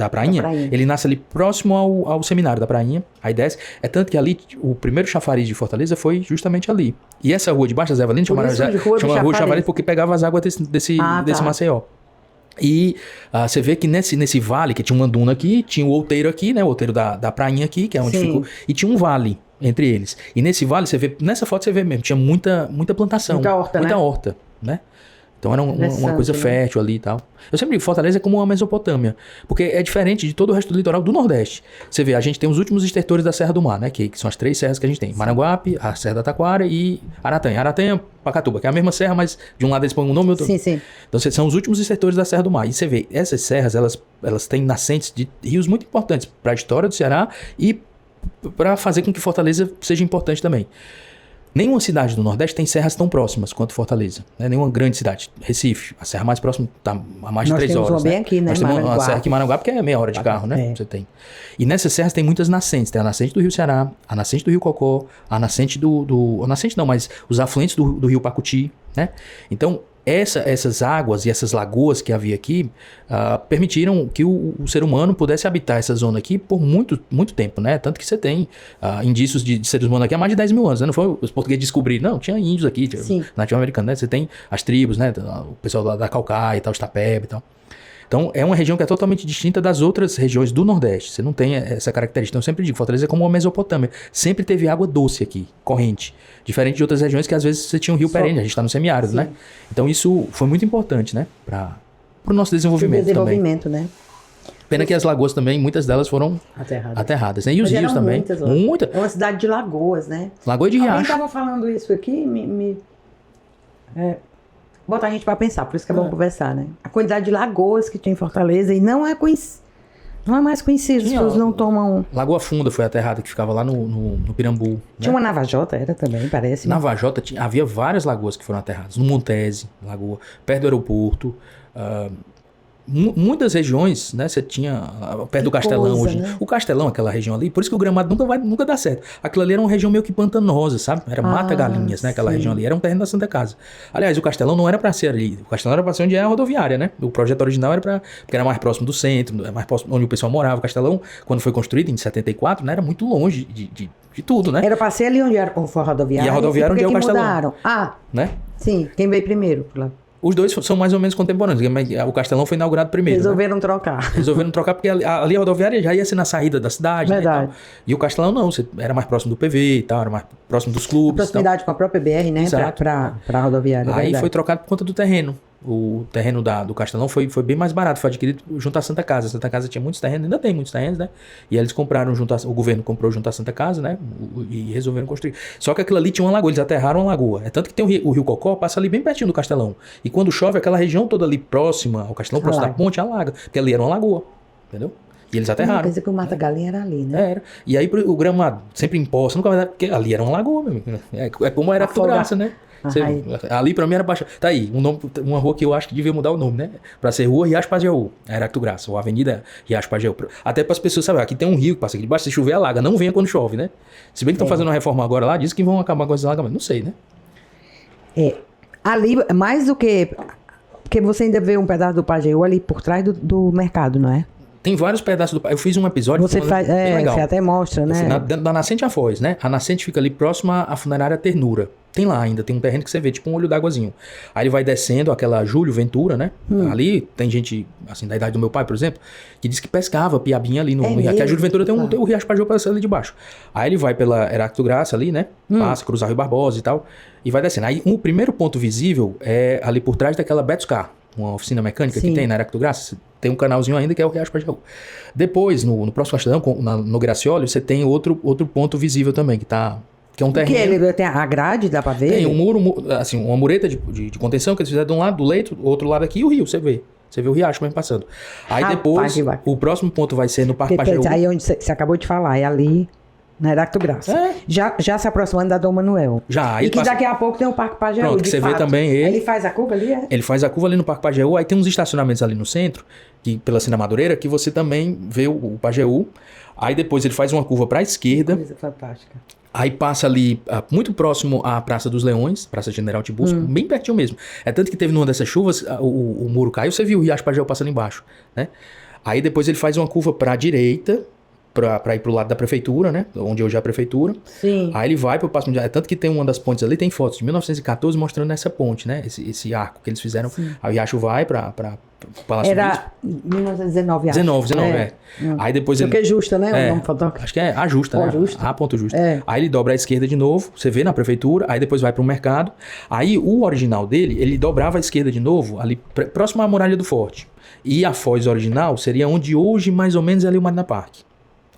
Prainha, ele nasce ali próximo ao seminário da Prainha, aí desce. É tanto que ali, o primeiro chafariz de Fortaleza foi justamente ali. E essa rua de baixo, da Zé Avelino, chama Rua Chafariz porque pegava as águas desse Maceió. E você vê que nesse vale, que tinha uma duna aqui, tinha o outeiro aqui, né? O outeiro da Prainha aqui, que é onde ficou. E tinha um vale entre eles. E nesse vale, você vê, nessa foto você vê mesmo, tinha muita plantação. Muita horta, né? Então era uma coisa fértil ali e tal. Eu sempre digo, Fortaleza é como uma Mesopotâmia, porque é diferente de todo o resto do litoral do Nordeste. Você vê, a gente tem os últimos estertores da Serra do Mar, né? Que são as 3 serras que a gente tem. Maranguape, a Serra da Taquara e Aratanha. Aratanha, Pacatuba, que é a mesma serra, mas de um lado eles põem um nome e outro. Sim. Então são os últimos estertores da Serra do Mar. E você vê, essas serras, elas têm nascentes de rios muito importantes para a história do Ceará e para fazer com que Fortaleza seja importante também. Nenhuma cidade do Nordeste tem serras tão próximas quanto Fortaleza, né? Nenhuma grande cidade. Recife, a serra mais próxima está a mais de 3 horas. Nós temos uma bem aqui, né? Nós temos uma serra aqui em Maranguape, que é meia hora de carro, né? Você tem. E nessas serras tem muitas nascentes. Tem a nascente do Rio Ceará, a nascente do Rio Cocó, a nascente a nascente não, mas os afluentes do Rio Pacuti, né? Então, essas águas e essas lagoas que havia aqui permitiram que o ser humano pudesse habitar essa zona aqui por muito, muito tempo, né? Tanto que você tem indícios de seres humanos aqui há mais de 10 mil anos, né? Não foi os portugueses descobriram, não, tinha índios aqui, nativo-americanos, né? Você tem as tribos, né? O pessoal lá da Caucaia e tal, os Tapebe e tal. Então, é uma região que é totalmente distinta das outras regiões do Nordeste. Você não tem essa característica. Então, eu sempre digo, Fortaleza é como uma Mesopotâmia. Sempre teve água doce aqui, corrente. Diferente de outras regiões que às vezes você tinha um rio perene. A gente está no semiárido, né? Então, isso foi muito importante, né? Para o nosso desenvolvimento também. Né? Pena que as lagoas também, muitas delas foram aterradas, né? E os rios também. Muitas. É uma cidade de lagoas, né? Lagoa de Riacho. Alguém estava falando isso aqui, bota a gente para pensar, por isso que é bom conversar, né? A quantidade de lagoas que tem em Fortaleza e não é mais conhecido, as pessoas não tomam... Lagoa Funda foi aterrada, que ficava lá no Pirambu. Tinha uma Navajota, era também, parece. Navajota, havia várias lagoas que foram aterradas. No Montese, lagoa, perto do aeroporto. muitas regiões, né? Você tinha perto do Castelão coisa, hoje. né? O Castelão, aquela região ali, por isso que o Gramado nunca dá certo. Aquilo ali era uma região meio que pantanosa, sabe? Era Mata Galinhas, né? Aquela sim. região ali. Era um terreno da Santa Casa. Aliás, o Castelão não era pra ser ali. O Castelão era pra ser onde é a rodoviária, né? O projeto original era porque era mais próximo do centro, mais próximo onde o pessoal morava. O Castelão, quando foi construído em 74, né? Era muito longe de tudo, né? Era pra ser ali onde era o rodoviário. E a rodoviária onde é o Castelão. Mudaram? Né? Sim. Quem veio primeiro? Os dois são mais ou menos contemporâneos. O Castelão foi inaugurado primeiro. Resolveram trocar. Resolveram trocar porque ali a rodoviária já ia ser na saída da cidade. Verdade. Né, e o Castelão não, você era mais próximo do PV e tal, era mais próximo dos clubes. Proximidade com a própria BR, né? Pra rodoviária. Aí foi trocado por conta do terreno. O terreno do Castelão foi bem mais barato, foi adquirido junto à Santa Casa. A Santa Casa tinha muitos terrenos, ainda tem muitos terrenos, né? E aí eles compraram o governo comprou junto à Santa Casa, né? E resolveram construir. Só que aquilo ali tinha uma lagoa, eles aterraram uma lagoa. É tanto que tem o Rio Cocó, passa ali bem pertinho do Castelão. E quando chove, aquela região toda ali próxima ao Castelão, próximo da ponte, alaga. Porque ali era uma lagoa, entendeu? E eles aterraram. Quer dizer que o Mata Galinha era ali, né? Era. E aí o Gramado, sempre imposto, nunca vai dar, porque ali era uma lagoa, meu amigo. É como era a Graça, né? Ali pra mim era baixa. Tá aí, uma rua que eu acho que devia mudar o nome, né? Pra ser Rua Riacho Pajeú. Era Aracto Graça, ou Avenida Riacho Pajeú. Até para as pessoas saberem, aqui tem um rio que passa aqui debaixo, se chover, alaga. Não venha quando chove, né? Se bem que estão fazendo uma reforma agora lá, diz que vão acabar com esses alagamentos. Não sei, né? Ali, mais do que. Porque você ainda vê um pedaço do Pajeú ali por trás do mercado, não é? Tem vários pedaços eu fiz um episódio. Você faz. legal. Você até mostra, né? Dentro da Nascente a Foz, né? A Nascente fica ali próxima à funerária Ternura. Tem lá ainda, tem um terreno que você vê, tipo um olho d'águazinho. Aí ele vai descendo aquela Júlio Ventura, né? Ali tem gente, assim, da idade do meu pai, por exemplo, que diz que pescava piabinha ali no riacho. Que a Júlio Ventura tem o Riacho Pajeú passando ali de baixo. Aí ele vai pela Heracto Graça ali, né? Passa, cruzar o Rio Barbosa e tal. E vai descendo. Aí o primeiro ponto visível é ali por trás daquela Betoscar, uma oficina mecânica que tem na Heracto Graça. Tem um canalzinho ainda que é o Riacho Pajeú. Depois, no próximo Castelão, no Gracioli, você tem outro ponto visível também, que é um terreno. Que ele tem a grade, dá pra ver? Tem um muro, assim, uma mureta de contenção que eles fizeram de um lado do leito, do outro lado aqui, e o rio, você vê. Você vê o riacho mesmo passando. Aí depois, o próximo ponto vai ser no Parque Pajeú. Aí onde você acabou de falar, é ali na Heracto Graça. Já se aproximando da Dom Manuel. Já. E que daqui a pouco tem o Parque Pajeú. Pronto, que você vê também ele. Aí ele faz a curva ali, é? Ele faz a curva ali no Parque Pajeú, aí tem uns estacionamentos ali no centro, pela Cina Madureira, que você também vê o Pajeú. Aí depois ele faz uma curva para a esquerda. Coisa fantástica. Aí passa ali, muito próximo à Praça dos Leões, Praça General Tiburcio, bem pertinho mesmo. É tanto que teve numa dessas chuvas, o muro caiu, você viu o Riacho Pajeú passando embaixo, né? Aí depois ele faz uma curva para a direita, para ir pro lado da prefeitura, né? Onde hoje é a prefeitura. Sim. Aí ele vai pro Passo Mundial. É tanto que tem uma das pontes ali, tem fotos de 1914 mostrando essa ponte, né? Esse arco que eles fizeram. Sim. Aí o Riacho vai para o Palácio Era 1919, acho. 19, é. Aí depois ele... Porque é justa, né? O nome fotógrafo. Acho que é a justa, né? Justa. A ponto justa. Aí ele dobra à esquerda de novo, você vê na prefeitura, aí depois vai pro mercado. Aí o original dele, ele dobrava à esquerda de novo, ali próximo à Muralha do Forte. E a Foz original seria onde hoje mais ou menos é ali o Marina Parque.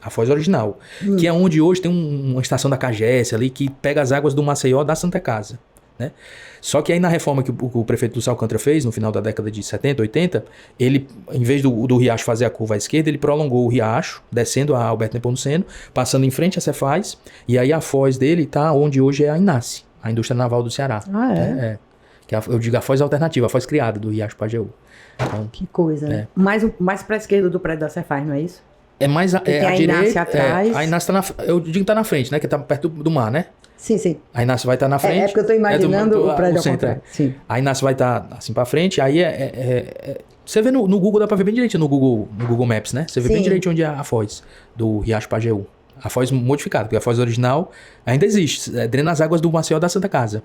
A Foz original, que é onde hoje tem uma estação da CAGES ali que pega as águas do Maceió da Santa Casa, né? Só que aí na reforma que o prefeito do Alcântara fez no final da década de 70, 80, ele, em vez do riacho fazer a curva à esquerda, ele prolongou o riacho, descendo a Alberto Nepomuceno, passando em frente a Cefaz, e aí a Foz dele tá onde hoje é a INACE, a Indústria Naval do Ceará. Que eu digo a Foz alternativa, a Foz criada do Riacho Pajeú. Então, que coisa, né? Mais pra esquerda do prédio da Cefaz, não é isso? É mais a direita, atrás. A Inácio eu digo que tá na frente, né? Que tá perto do mar, né? Sim, sim. A Inácio vai estar na frente. É porque eu tô imaginando o prédio ao contrário. Sim. A Inácio vai estar assim pra frente, aí você vê no Google, dá pra ver bem direitinho no Google Maps, né? Você vê bem direitinho onde é a Foz do Riacho Pajeú. A Foz modificada, porque a Foz original ainda existe. Drena as águas do Maceió da Santa Casa.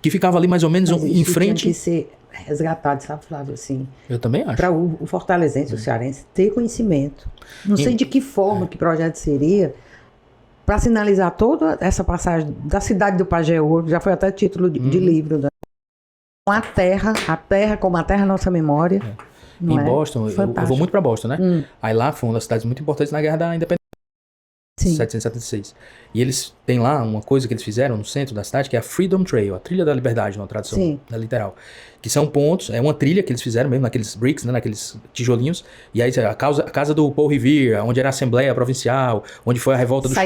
Que ficava ali mais ou menos em frente... Tinha que ser resgatado, sabe, Flávio, assim. Eu também acho. Para o fortalezense, o cearense, ter conhecimento. Não sei de que forma, que projeto seria, para sinalizar toda essa passagem da cidade do Pajeú, já foi até título de livro, né? A terra como a terra nossa memória. Em Boston, eu vou muito para Boston, né? Aí lá foi uma das cidades muito importantes na Guerra da Independência. Sim. 776. E eles têm lá uma coisa que eles fizeram no centro da cidade, que é a Freedom Trail, a Trilha da Liberdade, uma tradução literal. Que são pontos, é uma trilha que eles fizeram mesmo naqueles bricks, né, naqueles tijolinhos. E aí a casa do Paul Revere, onde era a Assembleia Provincial, onde foi a revolta do chá.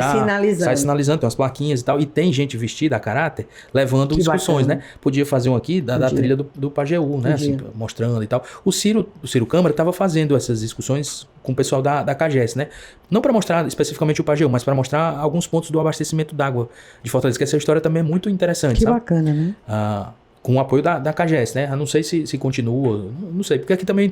Sai sinalizando, tem umas plaquinhas e tal. E tem gente vestida a caráter levando discussões, né? Podia fazer um aqui da trilha do Pajeú, né? Assim, mostrando e tal. O Ciro Câmara estava fazendo essas discussões com o pessoal da CAGES, né? Não para mostrar especificamente o Pajeú, mas para mostrar alguns pontos do abastecimento d'água de Fortaleza, que essa história também é muito interessante, sabe? Bacana, né? Com o apoio da CAGES, né? Eu não sei se continua, não sei, porque aqui também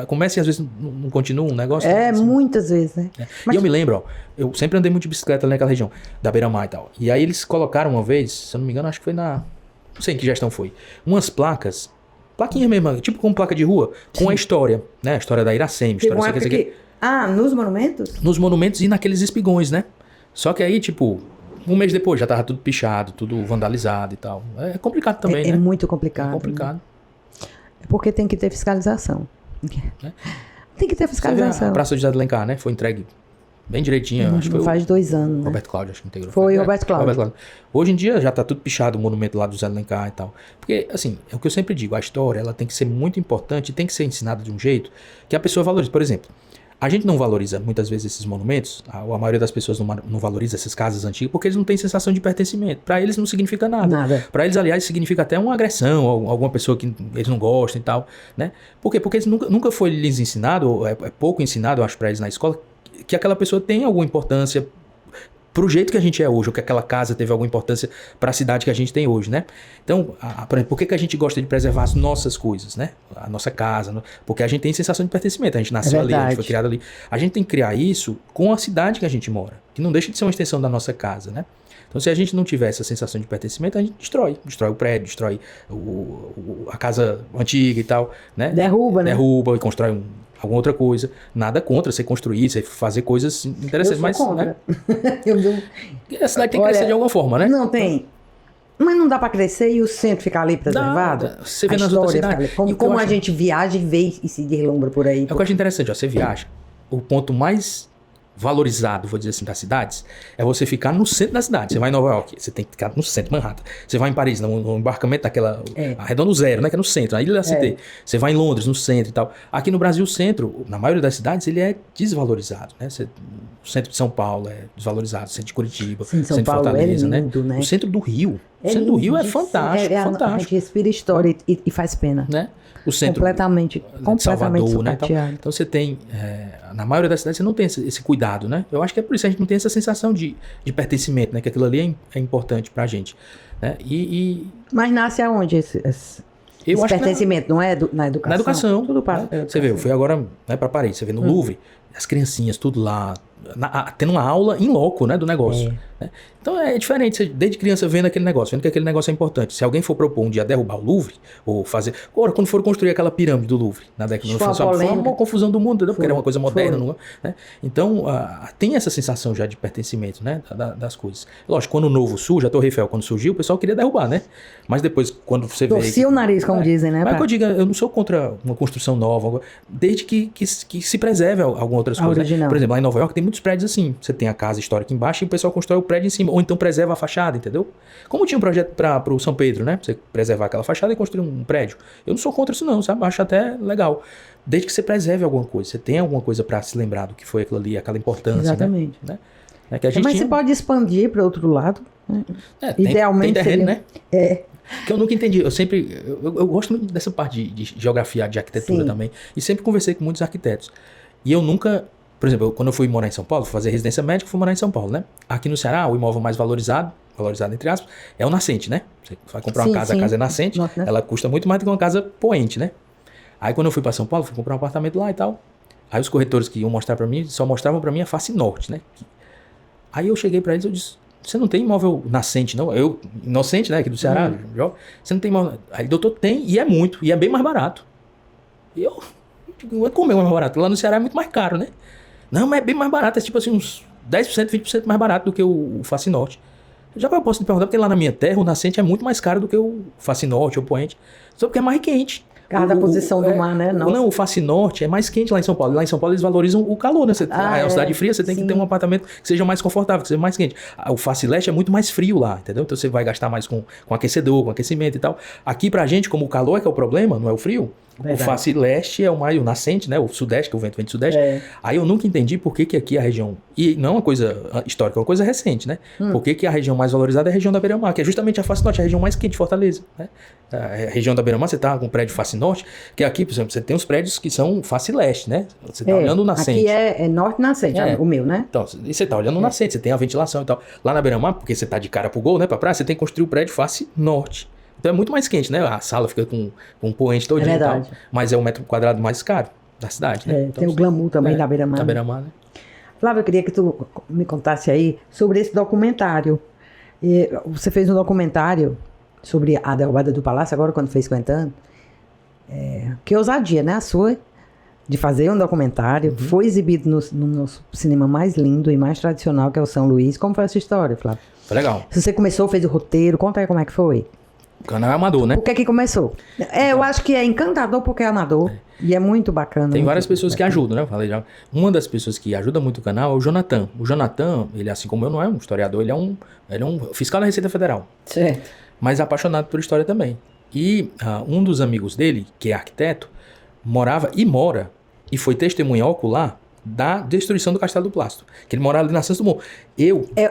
começa e às vezes não continua um negócio. Assim. Muitas vezes, né? Mas... E eu me lembro, ó, eu sempre andei muito de bicicleta ali naquela região, da Beira-Mar e tal. E aí eles colocaram uma vez, se eu não me engano, acho que foi não sei em que gestão foi, umas plaquinhas mesmo, tipo como placa de rua, com a história, né? A história da Iracema, história nos monumentos? Nos monumentos e naqueles espigões, né? Só que aí, tipo, um mês depois já tava tudo pichado, tudo vandalizado e tal. É complicado também, né? É muito complicado. É complicado. Né? É porque tem que ter fiscalização. Tem que ter fiscalização. A Praça de José de Alencar, né? Foi entregue bem direitinho. Acho que foi faz 2 anos, Roberto Cláudio, acho que integrou. Foi Roberto Cláudio. Hoje em dia já tá tudo pichado o monumento lá do José de Alencar e tal. Porque, assim, é o que eu sempre digo, a história ela tem que ser muito importante e tem que ser ensinada de um jeito que a pessoa valorize. Por exemplo, a gente não valoriza muitas vezes esses monumentos, a maioria das pessoas não valoriza essas casas antigas porque eles não têm sensação de pertencimento. Para eles não significa nada. Para eles, aliás, significa até uma agressão, alguma pessoa que eles não gostam e tal, né? Por quê? Porque eles nunca foi lhes ensinado, é pouco ensinado, eu acho, para eles na escola, que aquela pessoa tem alguma importância pro jeito que a gente é hoje, ou que aquela casa teve alguma importância para a cidade que a gente tem hoje, né? Então, por exemplo, por que a gente gosta de preservar as nossas coisas, né? A nossa casa, porque a gente tem sensação de pertencimento, a gente nasceu ali, a gente foi criado ali. A gente tem que criar isso com a cidade que a gente mora, que não deixa de ser uma extensão da nossa casa, né? Então, se a gente não tiver essa sensação de pertencimento, a gente destrói o prédio, destrói a casa antiga e tal, né? Derruba e constrói alguma outra coisa. Nada contra você construir, você fazer coisas interessantes. Eu sou contra. Né? A cidade tem que crescer de alguma forma, né? Não tem. Mas não dá pra crescer e o centro ficar ali preservado? Você vê nas outras cidades. Como a gente viaja e vê e se deslumbra por aí. É o que eu acho interessante, ó, você viaja, o ponto mais valorizado, vou dizer assim, das cidades, é você ficar no centro da cidade. Você vai em Nova York, você tem que ficar no centro, Manhattan. Você vai em Paris, no embarcamento daquela... Arredondo Zero, né? Que é no centro, a Ilha da Cité. Você vai em Londres, no centro e tal. Aqui no Brasil, o centro, na maioria das cidades, ele é desvalorizado, né? O centro de São Paulo é desvalorizado, o centro de Curitiba, o centro de Fortaleza, né? O centro do Rio. O centro do Rio é fantástico, fantástico. A gente respira história e faz pena. Né? O centro completamente Salvador, né? Então você tem, na maioria das cidades você não tem esse cuidado, né? Eu acho que é por isso que a gente não tem essa sensação de pertencimento, né? Que aquilo ali é importante pra gente, né? Mas nasce aonde esse pertencimento? Não é na educação? Na educação. Tudo para Você vê, eu fui agora, né, pra Paris, você vê no Louvre, as criancinhas, tudo lá, tendo uma aula in loco, né, do negócio. Né? Então é diferente, você, desde criança vendo aquele negócio, vendo que aquele negócio é importante. Se alguém for propor um dia derrubar o Louvre, ou fazer... Agora, quando for construir aquela pirâmide do Louvre, na década de 90, foi uma confusão do mundo, entendeu? Porque era uma coisa moderna. Não, né? Então, tem essa sensação já de pertencimento, né, das coisas. Lógico, quando o novo surge, a Torre Eiffel, quando surgiu, o pessoal queria derrubar, né? Mas depois, quando você vê... Torcia o nariz, como dizem, né? Mas que eu diga, eu não sou contra uma construção nova, desde que se preserve algumas outras coisas. Né? Por exemplo, lá em Nova York tem muitos prédios assim. Você tem a casa histórica embaixo e o pessoal constrói o prédio em cima. Ou então preserva a fachada, entendeu? Como tinha um projeto para o São Pedro, né? Você preservar aquela fachada e construir um prédio. Eu não sou contra isso não, sabe? Acho até legal. Desde que você preserve alguma coisa. Você tem alguma coisa para se lembrar do que foi aquilo ali, aquela importância. Exatamente. Né? Que a gente mas você pode expandir para outro lado. Né? Idealmente tem terreno, seria... né? Que eu nunca entendi. Eu gosto muito dessa parte de geografia, de arquitetura também. E sempre conversei com muitos arquitetos. E eu nunca... Por exemplo, quando eu fui morar em São Paulo, fazer residência médica, fui morar em São Paulo, né? Aqui no Ceará, o imóvel mais valorizado entre aspas, é o nascente, né? Você vai comprar uma casa, a casa é nascente, ela custa muito mais do que uma casa poente, né? Aí quando eu fui para São Paulo, fui comprar um apartamento lá e tal. Aí os corretores que iam mostrar para mim, só mostravam para mim a face norte, né? Aí eu cheguei para eles e eu disse, você não tem imóvel nascente, não? Eu, inocente, né? Aqui do Ceará, você não tem imóvel... Aí, doutor, tem, e é muito, e é bem mais barato. E eu... Como é mais barato? Lá no Ceará é muito mais caro, né? Não, mas é bem mais barato. É tipo assim, uns 10%, 20% mais barato do que o Face Norte. Já posso te perguntar, porque lá na minha terra o nascente é muito mais caro do que o Face Norte ou o poente. Só porque é mais quente. Cada posição do mar, né? Nossa. Não, o face norte é mais quente lá em São Paulo. Lá em São Paulo eles valorizam o calor, né? É uma cidade fria, você tem que ter um apartamento que seja mais confortável, que seja mais quente. O face leste é muito mais frio lá, entendeu? Então você vai gastar mais com aquecedor, com aquecimento e tal. Aqui pra gente, como o calor é que é o problema, não é o frio, verdade. O face leste é o mais nascente, né? O sudeste, que o vento vem do sudeste. Aí eu nunca entendi por que aqui a região... E não é uma coisa histórica, é uma coisa recente, né? Por que a região mais valorizada é a região da Beira-Mar, que é justamente a face norte, a região mais quente de Fortaleza, né? A região da Beira-Mar, você tá com um prédio face norte, que aqui, por exemplo, você tem os prédios que são face leste, né? Você tá olhando o nascente. Aqui é norte nascente, o meu, né? Então, e você tá olhando o nascente, você tem a ventilação e tal. Lá na Beira-Mar, porque você tá de cara pro gol, né? Pra praia, você tem que construir o prédio face norte. Então é muito mais quente, né? A sala fica com um poente todinho e tal. Mas é o metro quadrado mais caro da cidade, né? Então, tem o glamour também da Beira-Mar. Da Beira-Mar, né? Flávio, eu queria que tu me contasse aí sobre esse documentário. Você fez um documentário sobre a derrubada do palácio, agora quando fez 50 anos. Que ousadia, né? A sua, de fazer um documentário. Foi exibido no nosso cinema mais lindo e mais tradicional, que é o São Luís. Como foi essa história, Flávio? Foi legal. Se você começou, fez o roteiro, conta aí como é que foi. O canal é amador, né? Por que começou? Eu acho que é encantador porque é amador. E é muito bacana. Tem várias pessoas que ajudam, né? Eu falei já. Uma das pessoas que ajuda muito o canal é o Jonathan. O Jonathan, ele assim como eu, não é um historiador, ele é um fiscal da Receita Federal. Certo. Mas apaixonado por história também. E um dos amigos dele, que é arquiteto, morava e mora, e foi testemunha ocular da destruição do Castelo do Plástico. Que ele morava ali na Santos Dumont.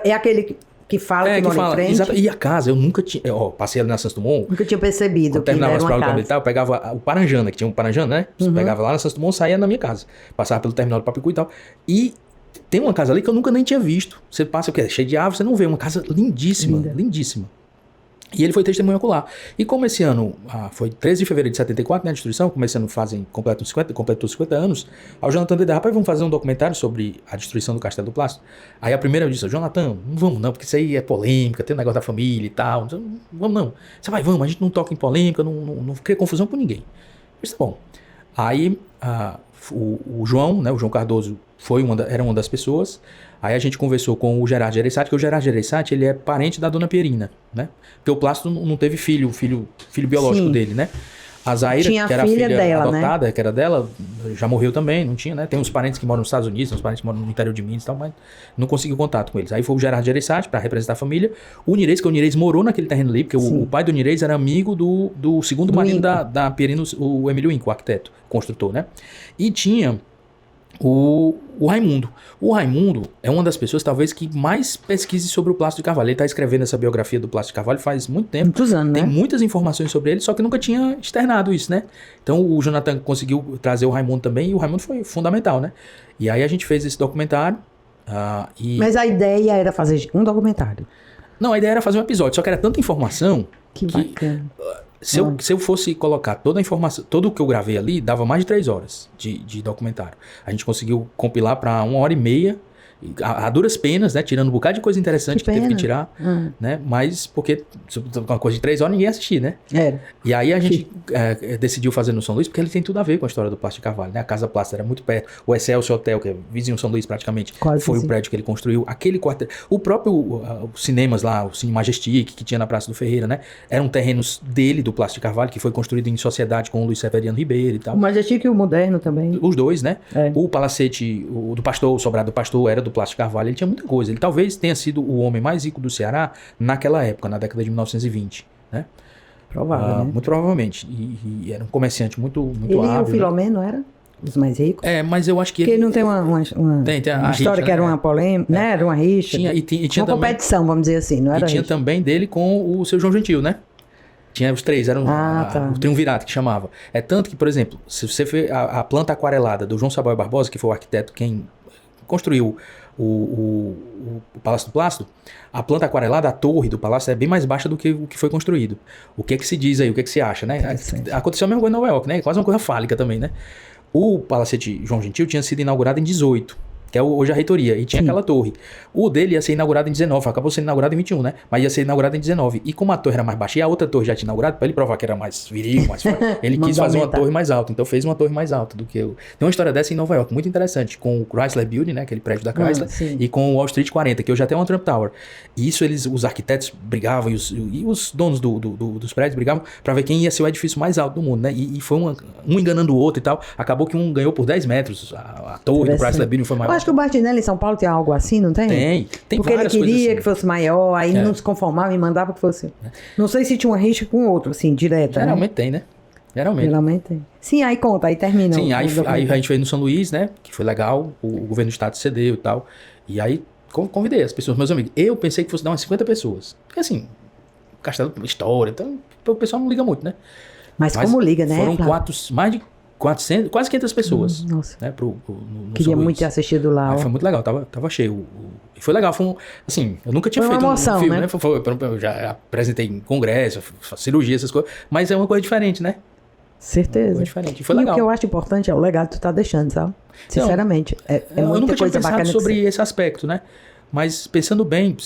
É aquele que fala que mora em frente? Exato. E a casa, eu nunca tinha... passei ali na Santos Dumont. Nunca tinha percebido. Quando terminava as provas militar, eu pegava o Paranjana, que tinha um Paranjana, né? Você pegava lá na Santos Dumont, saía na minha casa. Passava pelo terminal do Papicu e tal. E tem uma casa ali que eu nunca nem tinha visto. Você passa, cheio de árvores, você não vê. Uma casa lindíssima, lindíssima. E ele foi testemunha ocular. E como esse ano foi 13 de fevereiro de 74, né, a destruição, como esse ano completou 50 anos, o Jonathan disse, rapaz, vamos fazer um documentário sobre a destruição do Castelo do Plástico. Aí a primeira eu disse, Jonathan, não vamos não, porque isso aí é polêmica, tem um negócio da família e tal, não vamos não. Você vai, vamos, a gente não toca em polêmica, não cria confusão com ninguém. Eu disse, tá bom. Aí o João, né, o João Cardoso, era uma das pessoas. Aí a gente conversou com o Gerardo Gereissati, que o Gerardo Gereissati, ele é parente da dona Pierina, né? Porque o Plácido não teve filho biológico dele, né? A Zaira, que era a filha dela, adotada, né? Que era dela, já morreu também, não tinha, né? Tem uns parentes que moram nos Estados Unidos, uns parentes que moram no interior de Minas e tal, mas não conseguiu contato com eles. Aí foi o Gerardo Gereissati para representar a família. O Nirez, que o Nirez morou naquele terreno ali, porque o pai do Nirez era amigo do segundo marido da Pierina, o Emílio Inco, o arquiteto, construtor, né? E tinha o Raimundo. O Raimundo é uma das pessoas, talvez, que mais pesquise sobre o Plácido de Carvalho. Ele está escrevendo essa biografia do Plácido de Carvalho faz muito tempo. Muitos anos, Tem né? muitas informações sobre ele, só que nunca tinha externado isso, né? Então o Jonathan conseguiu trazer o Raimundo também, e o Raimundo foi fundamental, né? E aí a gente fez esse documentário. Mas a ideia era fazer um documentário. Não, a ideia era fazer um episódio, só que era tanta informação que bacana. Se eu fosse colocar toda a informação, tudo o que eu gravei ali, dava mais de 3 horas de documentário. A gente conseguiu compilar para 1h30, a duras penas, né? Tirando um bocado de coisa interessante que teve que tirar, né? Mas porque uma coisa de 3 horas ninguém ia assistir, né? E aí a gente decidiu fazer no São Luís, porque ele tem tudo a ver com a história do Plácido de Carvalho, né? A Casa Plácida era muito perto. O Excelsior Hotel, que é vizinho São Luís praticamente, foi o prédio que ele construiu. Aquele quartel, o próprio cinemas lá, o Cine Majestic, que tinha na Praça do Ferreira, né? Eram terrenos dele, do Plácido de Carvalho, que foi construído em sociedade com o Luiz Severiano Ribeiro e tal. O Majestic e o Moderno também. Os dois, né? O palacete, o do Pastor, o sobrado do Pastor, era do Plácido de Carvalho. Ele tinha muita coisa. Ele talvez tenha sido o homem mais rico do Ceará naquela época, na década de 1920, né? Provável, né? Muito provavelmente. E era um comerciante muito ele hábil. E o Filomeno, era? Os mais ricos? Mas eu acho que... Porque ele não tem uma a história rixa, que era uma polêmica, né? Era uma rixa. Tinha uma também, competição, vamos dizer assim, não era E tinha rixa. também dele com o seu João Gentil, né? Tinha os três, era o triunvirato que chamava. É tanto que, por exemplo, se você vê a planta aquarelada do João Saboia Barbosa, que foi o arquiteto quem construiu o Palácio do Plácido, a planta aquarelada, a torre do palácio é bem mais baixa do que o que foi construído. O que é que se diz aí, o que é que se acha, né? Aconteceu a mesma coisa em Nova York, né? Quase uma coisa fálica também, né? O Palacete João Gentil tinha sido inaugurado em 18. que é hoje a reitoria, e tinha aquela torre. O dele ia ser inaugurado em 19, acabou sendo inaugurado em 21, né? Mas ia ser inaugurado em 19. E como a torre era mais baixa e a outra torre já tinha inaugurado, para ele provar que era mais viril, mais forte, ele quis fazer uma torre mais alta. Então fez uma torre mais alta do que eu. Tem uma história dessa em Nova York, muito interessante, com o Chrysler Building, né? Aquele prédio da Chrysler, e com o Wall Street 40, que hoje até é uma Trump Tower. E isso os arquitetos brigavam e os donos dos prédios brigavam para ver quem ia ser o edifício mais alto do mundo, né? E foi um enganando o outro e tal. Acabou que um ganhou por 10 metros. A torre do Chrysler Building foi maior. Eu acho que o Martinelli em São Paulo tem algo assim, não tem? Tem porque ele queria que fosse maior, aí não se conformava e mandava que fosse. Não sei se tinha uma rixa com o outro, assim, direta. Geralmente tem, né? Geralmente tem. Sim, aí conta, aí termina. Sim, aí a gente fez no São Luís, né? Que foi legal, o governo do estado cedeu e tal. E aí convidei as pessoas, meus amigos. Eu pensei que fosse dar umas 50 pessoas. Porque assim, castelo, história, então o pessoal não liga muito, né? Mas como liga, né? Foram mais de 400, quase 500 pessoas. Nossa. Né, Queria muito ter assistido lá. Foi muito legal, tava cheio. E foi legal, assim, eu nunca tinha feito emoção, um filme, né? Eu já apresentei em congresso, cirurgia, essas coisas, mas é uma coisa diferente, né? Certeza. Foi diferente. Foi legal. O que eu acho importante é o legado que tu tá deixando, sabe? Sinceramente. Eu nunca tinha pensado sobre esse aspecto, né? Mas pensando bem,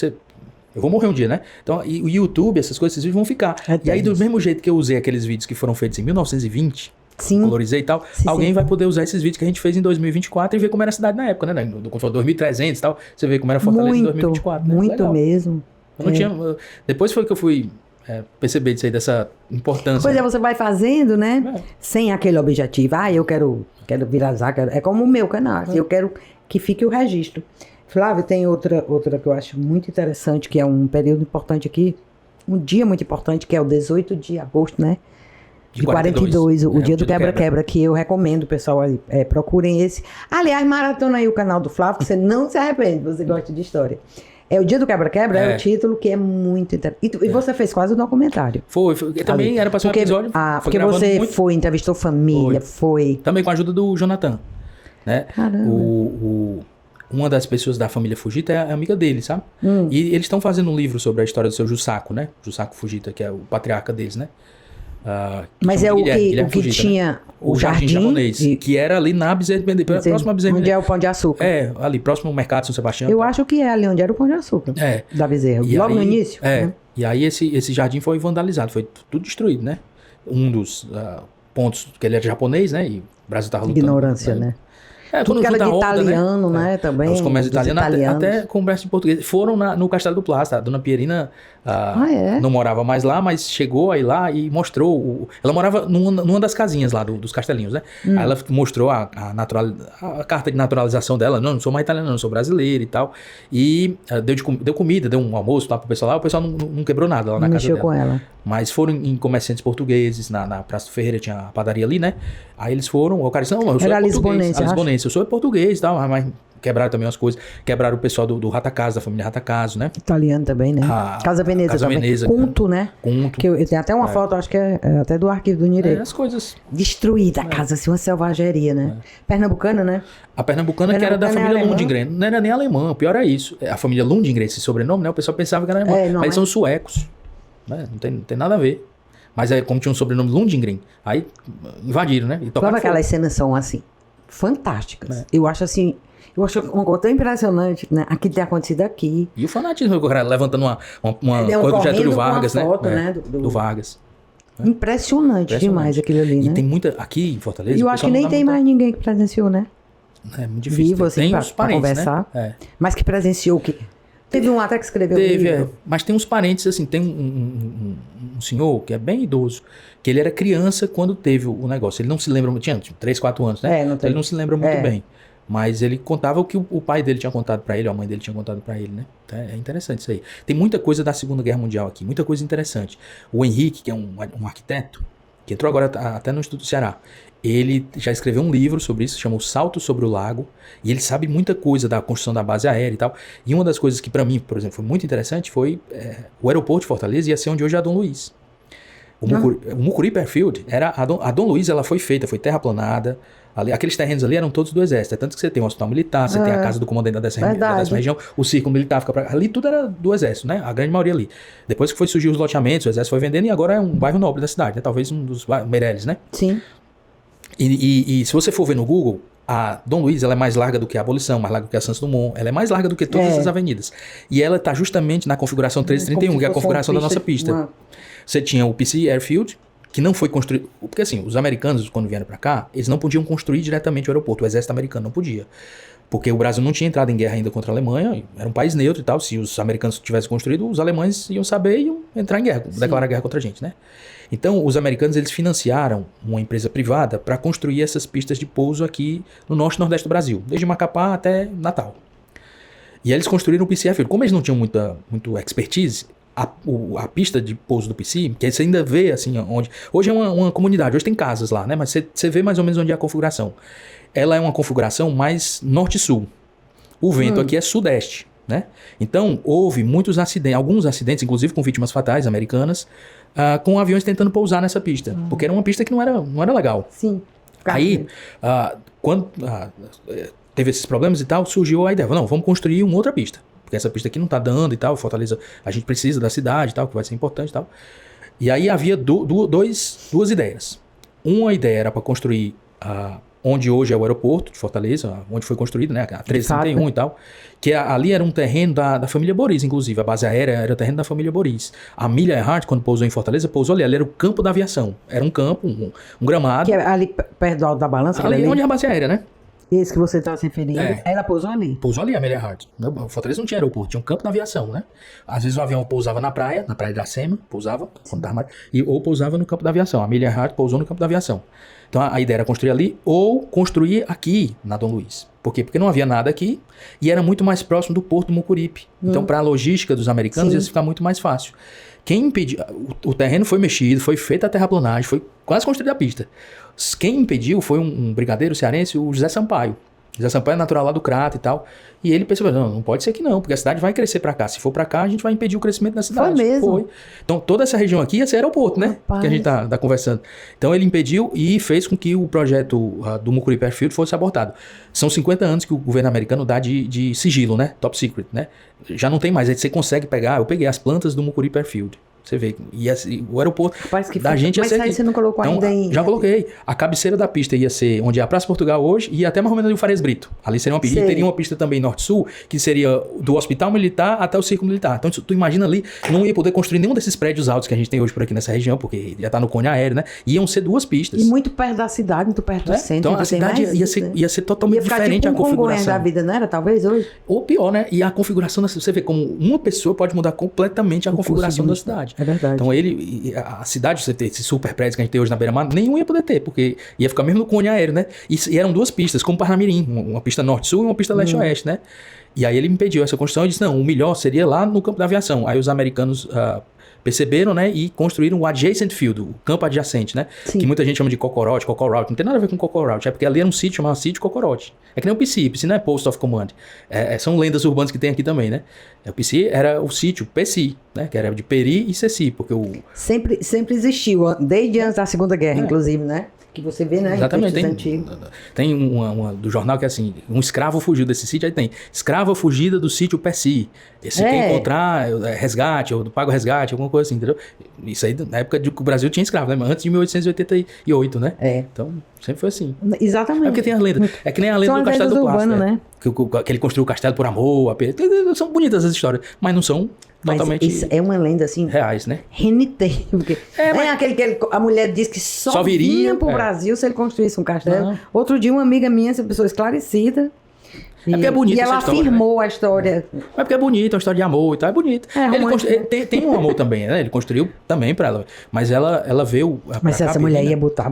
eu vou morrer um dia, né? Então, e o YouTube, essas coisas, esses vídeos vão ficar. E aí, do mesmo jeito que eu usei aqueles vídeos que foram feitos em 1920, colorizei e tal, alguém vai poder usar esses vídeos que a gente fez em 2024 e ver como era a cidade na época, né? Quando foi 2300 e tal, você vê como era Fortaleza em 2024. Né? Muito mesmo. Eu não tinha... Depois foi que eu fui perceber disso aí, dessa importância. Pois você vai fazendo, né? Sem aquele objetivo. Eu quero viralizar. É como o meu canal. Eu quero que fique o registro. Flávio, tem outra que eu acho muito interessante, que é um período importante aqui, um dia muito importante, que é o 18 de agosto, né? De 42, o dia do quebra-quebra, que eu recomendo, pessoal, procurem esse. Aliás, maratona aí o canal do Flávio, que você não se arrepende, você gosta de história. É o dia do quebra-quebra, é o título, que é muito interessante. E você fez quase o documentário. Foi também era para ser um episódio. Porque você entrevistou família, foi. Também com a ajuda do Jonathan, né? Caramba. Uma das pessoas da família Fujita é amiga dele, sabe? E eles estão fazendo um livro sobre a história do seu Jussaco, né? Jussaco Fujita, que é o patriarca deles, né? Mas é o que Fujita, tinha, né? O jardim japonês, que era ali na Bezerra de Menezes, próximo a Bezerra de Menezes. Onde é o Pão de Açúcar. Ali, próximo ao Mercado São Sebastião. Eu acho que é ali onde era o Pão de Açúcar. Da Bezerra. Logo no início. Né? E aí esse jardim foi vandalizado, foi tudo destruído, né? Um dos pontos, que ele era japonês, né? E o Brasil estava lutando. Ignorância, né? Tudo que era de italiano, né? Também. Os comércios italianos, até comércio de português. Foram no Castelo do Plástico. A dona Pierina não morava mais lá, mas chegou aí lá e mostrou. Ela morava numa das casinhas lá dos castelinhos, né? Aí ela mostrou a carta de naturalização dela. Não sou mais italiana, não, sou brasileira e tal. E deu comida, deu um almoço lá pro pessoal lá. O pessoal não quebrou nada lá na casa dela. Mexeu com ela. Mas foram em comerciantes portugueses, na Praça do Ferreira tinha a padaria ali, né? Aí eles foram, o cara disse, não, eu sou lisbonense, eu sou português e tal, mas quebraram também as coisas, quebraram o pessoal do Ratacaso, da família Ratacaso, né? Italiano também, né? Casa Veneza também. Cunto, né? Cunto. Que eu tenho até uma foto, acho que é até do arquivo do Nireio. As coisas... Destruída a casa, assim, uma selvageria, né? Pernambucana, né? A pernambucana que era da família Lundgren, não era nem alemã, o pior é isso. A família Lundgren, esse sobrenome, né? O pessoal pensava que era alemã, mas eles são suecos, né? Não tem nada a ver. Mas aí, como tinha um sobrenome Lundgren, aí invadiram, né? Claro, aquelas cenas são, assim, fantásticas. Eu acho assim... Eu acho uma coisa tão impressionante, né? Aqui tem acontecido aqui. E o fanatismo, levantando uma coisa do Getúlio Vargas, né? Foto, né? Do Vargas. Impressionante demais aquilo ali, né? E tem muita... Aqui em Fortaleza... E eu acho que nem tem mais ninguém que presenciou, né? É muito difícil. Vivo, assim, tem uns parentes, conversar. Né? Mas que presenciou o que... Teve um até que escreveu livro. Mas tem uns parentes, assim, tem um senhor que é bem idoso, que ele era criança quando teve o negócio. Ele não se lembra, tinha 3, 4 anos, né? Ele não se lembra muito bem. Mas ele contava o que o pai dele tinha contado pra ele, a mãe dele tinha contado pra ele, né? É interessante isso aí. Tem muita coisa da Segunda Guerra Mundial aqui, muita coisa interessante. O Henrique, que é um arquiteto, que entrou agora até no Instituto do Ceará, ele já escreveu um livro sobre isso, chama O Salto sobre o Lago, e ele sabe muita coisa da construção da base aérea e tal. E uma das coisas que pra mim, por exemplo, foi muito interessante foi o aeroporto de Fortaleza ia ser onde hoje é a Dom Luiz. O Mucuripe Airfield, a Dom Luiz, ela foi terraplanada. Ali, aqueles terrenos ali eram todos do exército. É tanto que você tem um hospital militar, você tem a casa do comandante da 10ª região, o círculo militar fica ali tudo era do exército, né? A grande maioria ali. Depois que foi surgir os loteamentos, o exército foi vendendo e agora é um bairro nobre da cidade, né? Talvez um dos Meireles, né? Sim. E se você for ver no Google, A Dom Luiz, ela é mais larga do que a Abolição, mais larga do que a Santos Dumont, ela é mais larga do que todas essas avenidas. E ela está justamente na configuração 1331, que é a configuração da nossa pista. Você tinha o PC Airfield, que não foi construído... Porque assim, os americanos, quando vieram para cá, eles não podiam construir diretamente o aeroporto. O exército americano não podia. Porque o Brasil não tinha entrado em guerra ainda contra a Alemanha, era um país neutro e tal. Se os americanos tivessem construído, os alemães iam saber e iam entrar em guerra, declarar guerra contra a gente, né? Então, os americanos, eles financiaram uma empresa privada para construir essas pistas de pouso aqui no norte e nordeste do Brasil, desde Macapá até Natal. E aí eles construíram o PC Airfield. Como eles não tinham muito expertise, a pista de pouso do PC, que você ainda vê assim, onde... Hoje é uma comunidade, hoje tem casas lá, né? Mas você vê mais ou menos onde é a configuração. Ela é uma configuração mais norte-sul. O vento aqui é sudeste, né? Então, houve muitos acidentes, alguns acidentes, inclusive com vítimas fatais americanas, com aviões tentando pousar nessa pista. Porque era uma pista que não era legal. Sim. Aí, quando teve esses problemas e tal, surgiu a ideia. Não, vamos construir uma outra pista. Porque essa pista aqui não tá dando e tal, Fortaleza, a gente precisa da cidade e tal, que vai ser importante e tal. E aí havia duas ideias. Uma ideia era para construir onde hoje é o aeroporto de Fortaleza, onde foi construído, né, a 1331 e tal, que ali era um terreno da família Boris, inclusive, a base aérea era o terreno da família Boris. A Amelia Earhart, quando pousou em Fortaleza, pousou ali era o campo da aviação, era um campo, um gramado. Que é ali perto do Alto da Balança? Ali onde é a base aérea, né? Esse que você está se referindo, ela pousou ali? Pousou ali, a Amelia Earhart. Fortaleza não tinha aeroporto, tinha um campo da aviação, né? Às vezes o avião pousava na praia de Iracema, pousava, ou pousava no campo da aviação. A Amelia Earhart pousou no campo da aviação. Então a ideia era construir ali ou construir aqui na Dom Luiz. Por quê? Porque não havia nada aqui e era muito mais próximo do porto do Mucuripe. Então para a logística dos americanos ia ficar muito mais fácil. Quem impediu... O terreno foi mexido, foi feita a terraplanagem, foi quase construída a pista. Quem impediu foi um brigadeiro cearense, o José Sampaio. José Sampaio é natural lá do Crato e tal. E ele pensou, não pode ser que não, porque a cidade vai crescer pra cá. Se for pra cá, a gente vai impedir o crescimento da cidade. Foi mesmo? Foi. Então, toda essa região aqui ia ser aeroporto, né? Rapaz. Que a gente tá conversando. Então, ele impediu e fez com que o projeto do Mucuripe Airfield fosse abortado. São 50 anos que o governo americano dá de sigilo, né? Top secret, né? Já não tem mais. Aí você consegue pegar... Eu peguei as plantas do Mucuripe Airfield. Você vê, o aeroporto da gente ia ser... Mas aí você não colocou ainda em... Já coloquei. A cabeceira da pista ia ser onde é a Praça Portugal hoje e até mais ou menos o Farias Brito. Ali seria uma pista. E teria uma pista também norte-sul, que seria do Hospital Militar até o Círculo Militar. Então, tu imagina ali, não ia poder construir nenhum desses prédios altos que a gente tem hoje por aqui nessa região, porque já tá no cone aéreo, né? Iam ser duas pistas. E muito perto da cidade, muito perto do centro. Então, a cidade ia ser totalmente diferente a configuração. Da vida, não era? Talvez hoje? Ou pior, né? E a configuração, você vê como uma pessoa pode mudar completamente a configuração da cidade. É verdade. Então, a cidade, você ter esses super prédios que a gente tem hoje na beira-mar, nenhum ia poder ter, porque ia ficar mesmo no cone aéreo, né? E eram duas pistas, como Parnamirim, uma pista norte-sul e uma pista leste-oeste, né? E aí ele impediu essa construção e disse, não, o melhor seria lá no campo da aviação. Aí os americanos perceberam, né, e construíram o adjacent field, o campo adjacente, né? Sim. Que muita gente chama de Cocorote, não tem nada a ver com Cocorote, é porque ali era um sítio chamado Sítio Cocorote. É que nem o PC não é Post of Command. São lendas urbanas que tem aqui também, né? O PC era o sítio PC, né? Que era de Peri e Ceci, porque o... Sempre existiu, desde antes da Segunda Guerra, inclusive, né? Que você vê, né? Exatamente. Tem uma do jornal que é assim, um escravo fugiu desse sítio, aí tem escrava fugida do sítio Percy. Esse quem encontrar, resgate, ou paga o resgate, alguma coisa assim, entendeu? Isso aí na época que o Brasil tinha escravo, né? Antes de 1888, né? Então, sempre foi assim. Exatamente. É porque tem as lendas. É que nem a lenda do Castelo do Plástico, né? Que ele construiu o castelo por amor, são bonitas as histórias, mas não são totalmente... Isso é uma lenda, assim... reais, né? Renitente. Porque aquele que a mulher diz que só viria pro Brasil se ele construísse um castelo. Outro dia, uma amiga minha, essa pessoa esclarecida... porque é bonita essa história. E ela afirmou a história. É porque é bonita, uma história de amor e tal, é bonita. Ele tem um amor também, né? Ele construiu também pra ela. Mas ela veio... Mas se essa mulher ia botar...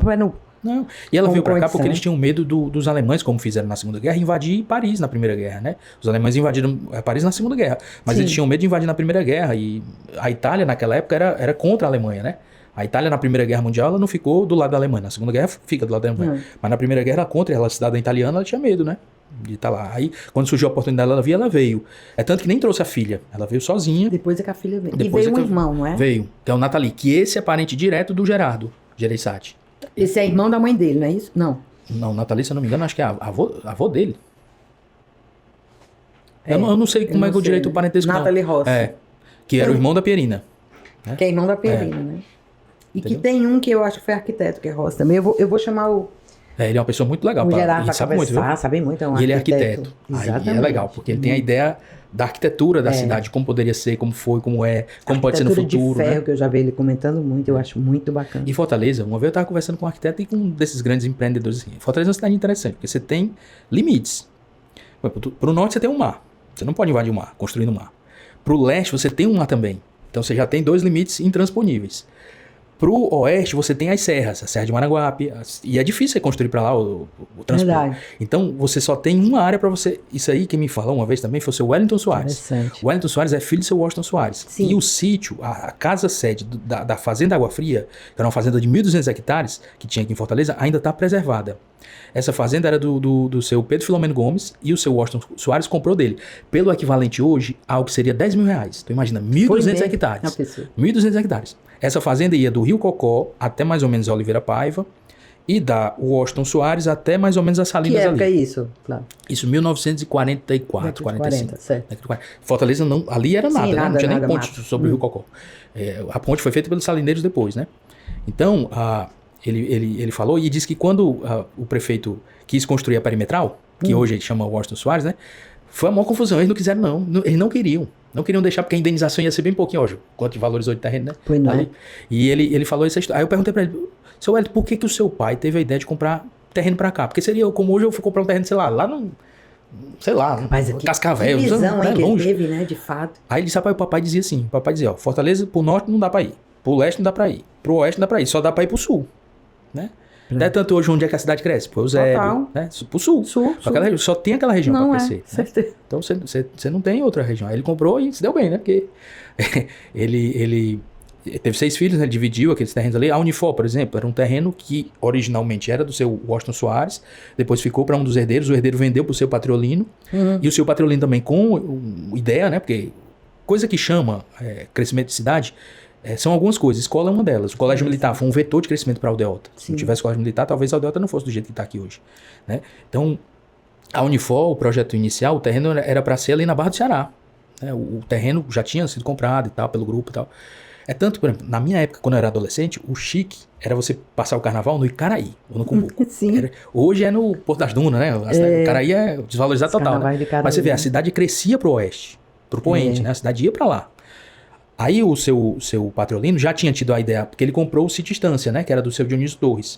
Não. E ela veio pra cá porque eles tinham medo dos alemães, como fizeram na Segunda Guerra, invadir Paris na Primeira Guerra, né? Os alemães invadiram Paris na Segunda Guerra, mas eles tinham medo de invadir na Primeira Guerra. E a Itália, naquela época, era contra a Alemanha, né? A Itália, na Primeira Guerra Mundial, ela não ficou do lado da Alemanha. Na Segunda Guerra, fica do lado da Alemanha. Mas na Primeira Guerra, ela contra ela, a cidadã italiana, ela tinha medo, né? De estar lá. Aí, quando surgiu a oportunidade, ela veio. É tanto que nem trouxe a filha. Ela veio sozinha. Depois é que a filha veio. E veio um irmão, não é? Veio. Que é o Nathalie, que esse é parente direto do Gerardo Gereissati. Esse é irmão da mãe dele, não é isso? Não. Não, Nathalie, se eu não me engano, acho que é avô dele. Eu não sei como é que o direito parentesco não. Nathalie Rossi. Que era o irmão da Pierina. Né? Que é irmão da Pierina, né? E entendeu? Que tem um que eu acho que foi arquiteto, que é Rossi também. Eu vou chamar o Ele é uma pessoa muito legal. Para sabe muito, viu? sabe muito. É um e ele é arquiteto. Exatamente. Aí é legal, porque ele tem a ideia da arquitetura da cidade, como poderia ser, como foi, como é, como pode ser no futuro. De ferro, né? que eu já vi ele comentando muito, eu acho muito bacana. E Fortaleza, uma vez eu estava conversando com um arquiteto e com um desses grandes empreendedores. Assim. Fortaleza é uma cidade interessante, porque você tem limites. Para o norte você tem um mar. Você não pode invadir o mar, construir no mar. Para o leste você tem um mar também. Então você já tem 2 limites intransponíveis. Para o oeste você tem as serras, a Serra de Maranguape, e é difícil você construir para lá o transporte. Verdade. Então você só tem uma área para você. Isso aí quem me falou uma vez também foi o seu Wellington Soares. O Wellington Soares é filho do seu Washington Soares. Sim. E o sítio, a casa-sede da Fazenda Água Fria, que era uma fazenda de 1.200 hectares, que tinha aqui em Fortaleza, ainda está preservada. Essa fazenda era do seu Pedro Filomeno Gomes e o seu Washington Soares comprou dele. Pelo equivalente hoje, algo que seria 10 mil reais. Então imagina, 1.200 hectares. 1.200 hectares. Essa fazenda ia do Rio Cocó até mais ou menos a Oliveira Paiva e da Washington Soares até mais ou menos a Salinas ali. Que época é isso? Claro. Isso, 1944, 45. Certo. Fortaleza não, ali era nada, sim, né? Não tinha nem ponte mato. sobre o Rio Cocó. A ponte foi feita pelos salineiros depois, né? Então, ele falou e disse que quando o prefeito quis construir a perimetral, que hoje ele chama Washington Soares, né? Foi uma maior confusão, eles não quiseram não, eles não queriam. Não queriam deixar, porque a indenização ia ser bem pouquinho, ó, quanto valorizou de terreno, né? Pois não. E ele falou essa história. Aí eu perguntei pra ele, seu Wellington, por que o seu pai teve a ideia de comprar terreno pra cá? Porque seria como hoje eu fui comprar um terreno, sei lá no... Sei lá, Cascavel. Que visão, né, que longe. ele teve, né, de fato. Aí ele disse, rapaz, o papai dizia assim, o papai dizia, ó, Fortaleza pro norte não dá pra ir, pro leste não dá pra ir, pro oeste não dá pra ir, só dá pra ir pro sul, né? Não é tanto hoje onde é que a cidade cresce, pro Eusébio, né? Pro sul. Aquela, só tem aquela região não pra crescer. Né? Então você não tem outra região. Aí ele comprou e se deu bem, né? Porque ele teve 6 filhos, né? Ele dividiu aqueles terrenos ali. A Unifor, por exemplo, era um terreno que originalmente era do seu Washington Soares, depois ficou para um dos herdeiros, o herdeiro vendeu pro seu Patriolino, e o seu Patriolino também com ideia, né? Porque coisa que chama crescimento de cidade... são algumas coisas, escola é uma delas. O colégio militar foi um vetor de crescimento para a Aldeota. Se não tivesse colégio militar, talvez a Aldeota não fosse do jeito que está aqui hoje, né? Então, a Unifor, o projeto inicial, o terreno era para ser ali na Barra do Ceará, né? O terreno já tinha sido comprado e tal, pelo grupo e tal. É tanto, por exemplo, na minha época, quando eu era adolescente, o chique era você passar o carnaval no Icaraí, ou no Cumbuco. Hoje é no Porto das Dunas, né? O Icaraí é desvalorizado total, né? Mas você vê, a cidade crescia pro oeste, pro poente, né? A cidade ia para lá. Aí o seu Patriolino já tinha tido a ideia, porque ele comprou o Sítio Estância, né? Que era do seu Dionísio Torres.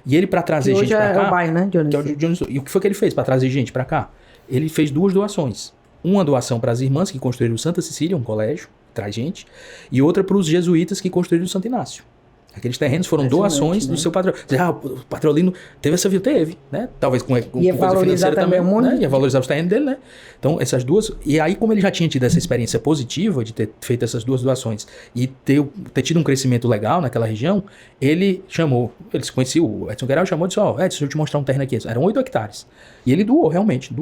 E ele, para trazer gente pra cá... Hoje é o bairro, né, Dionísio? E o que foi que ele fez para trazer gente para cá? Ele fez 2 doações. Uma doação para as irmãs que construíram Santa Cecília, um colégio, traz gente. E outra para os jesuítas que construíram o Santo Inácio. Aqueles terrenos foram doações do seu Patriolino. O Patriolino teve essa vida? Teve, né? Talvez com coisa financeira também, né? Ia valorizar os terrenos dele, né? Então, essas 2... E aí, como ele já tinha tido essa experiência positiva de ter feito essas 2 doações e ter tido um crescimento legal naquela região, ele se conhecia, o Edson Guerral chamou e disse, Edson, deixa eu te mostrar um terreno aqui. Eram 8 hectares. E ele doou, realmente,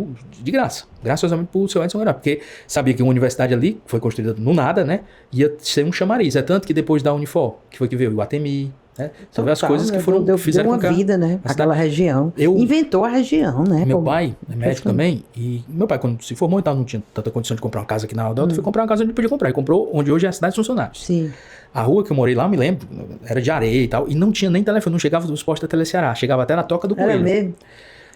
de graça. Graçosamente pro seu Edson Guerral, porque sabia que uma universidade ali, foi construída no nada, né? Ia ser um chamariz. É tanto que depois da Unifor, que foi que veio o Atemi, né? Então, as coisas que fizeram uma vida, né? Aquela região. Inventou a região, né? Meu pai é médico também. E meu pai, quando se formou e tal, não tinha tanta condição de comprar uma casa aqui na Aldeota, foi comprar uma casa onde ele podia comprar. Ele comprou onde hoje é a cidade dos funcionários. Sim. A rua que eu morei lá, eu me lembro, era de areia e tal. E não tinha nem telefone, não chegava dos postos da Teleceará. Chegava até na Toca do Coelho. Era mesmo?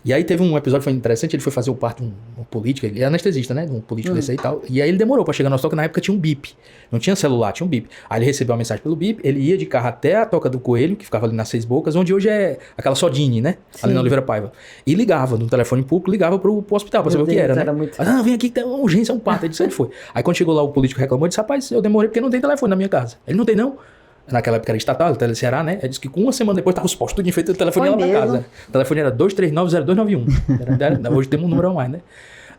E aí teve um episódio que foi interessante, ele foi fazer o parto de um político, ele é anestesista, né? Um político desse aí e tal. E aí ele demorou pra chegar na nossa toca, na época tinha um bip. Não tinha celular, tinha um bip. Aí ele recebeu uma mensagem pelo bip, ele ia de carro até a Toca do Coelho, que ficava ali nas 6 Bocas, onde hoje é aquela Sodine, né? Sim. Ali na Oliveira Paiva. E ligava, no telefone público, ligava pro hospital pra saber o que era, né? Muito... vem aqui que tem uma urgência, um parto. Aí disse, ele foi. Aí quando chegou lá, o político reclamou e disse, rapaz, eu demorei porque não tem telefone na minha casa. Ele não tem não? Naquela época era estatal, Teleceará, né? Ele disse que com uma semana depois tava os postos tudo enfeito, o telefone ia lá pra casa. O telefone era 2390291. Hoje temos um número a mais, né?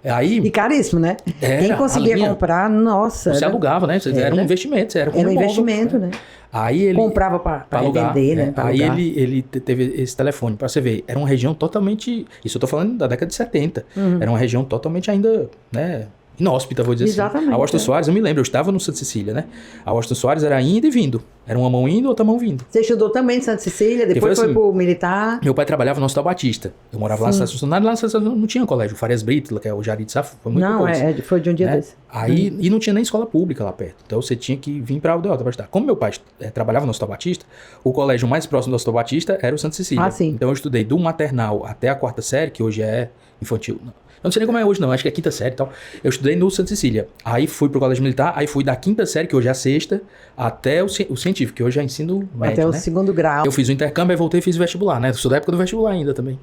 Aí, e caríssimo, né? Quem conseguia comprar, nossa. Você alugava, né? Era um investimento. Era um investimento, né? Aí ele comprava para vender, né? Aí ele teve esse telefone. Pra você ver, era uma região totalmente... Isso eu tô falando da década de 70. Era uma região totalmente ainda, né? inóspita, vou dizer Exatamente, assim. A Washington Soares, eu me lembro, eu estava no Santa Cecília, né? A Washington Soares era indo e vindo. Era uma mão indo, outra mão vindo. Você estudou também em Santa Cecília, depois foi pro militar? Meu pai trabalhava no Hospital Batista. Eu morava lá na cidade funcionária, lá na cidade não tinha colégio. Farias Brito, que é o Jari de Sá, foi muito depois. Foi de um dia desse. Aí, e não tinha nem escola pública lá perto. Então você tinha que vir pra Aldeota pra estudar. Como meu pai trabalhava no Hospital Batista, o colégio mais próximo do Hospital Batista era o Santa Cecília. Ah, sim. Então eu estudei do maternal até a 4ª série, que hoje é infantil. Eu não sei nem como é hoje, não. Acho que é 5ª série e tal. Eu estudei no Santa Cecília. Aí fui pro colégio militar, aí fui da 5ª série, que hoje é a 6ª, até o científico, que hoje é ensino médio, até o 2º grau. Eu fiz o intercâmbio, aí voltei e fiz o vestibular, né? Eu sou da época do vestibular ainda também.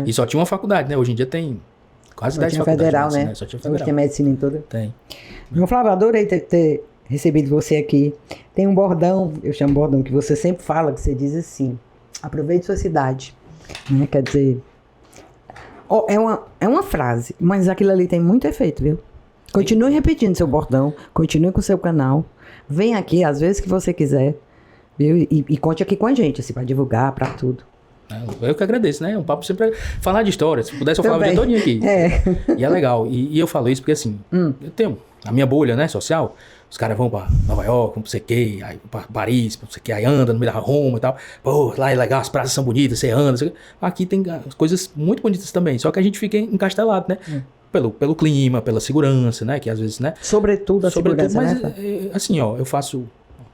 E só tinha uma faculdade, né? Hoje em dia tem quase 10 faculdades. Federal, né? Só tinha federal. Hoje tem medicina em toda. Tem. João Flávio, adorei ter recebido você aqui. Tem um bordão, eu chamo bordão, que você sempre fala, que você diz assim: aproveite sua cidade. Né? Quer dizer, é uma frase, mas aquilo ali tem muito efeito, viu? Continue repetindo seu bordão, continue com o seu canal. Vem aqui, às vezes que você quiser, viu? E conte aqui com a gente, assim, para divulgar, para tudo. Eu que agradeço, né? Um papo sempre falar de história. Se pudesse, eu falava o dia todinho aqui. E é legal. E eu falo isso porque, assim, eu tenho a minha bolha, né, social. Os caras vão pra Nova York, não sei o quê, aí pra Paris, não sei o quê, aí anda no meio da Roma e tal. Pô, lá é legal, as praças são bonitas, você anda, não sei o quê. Aqui tem coisas muito bonitas também, só que a gente fica encastelado, né? Pelo clima, pela segurança, né? Que às vezes, né? Sobretudo a segurança, mas, né? assim, ó, eu faço,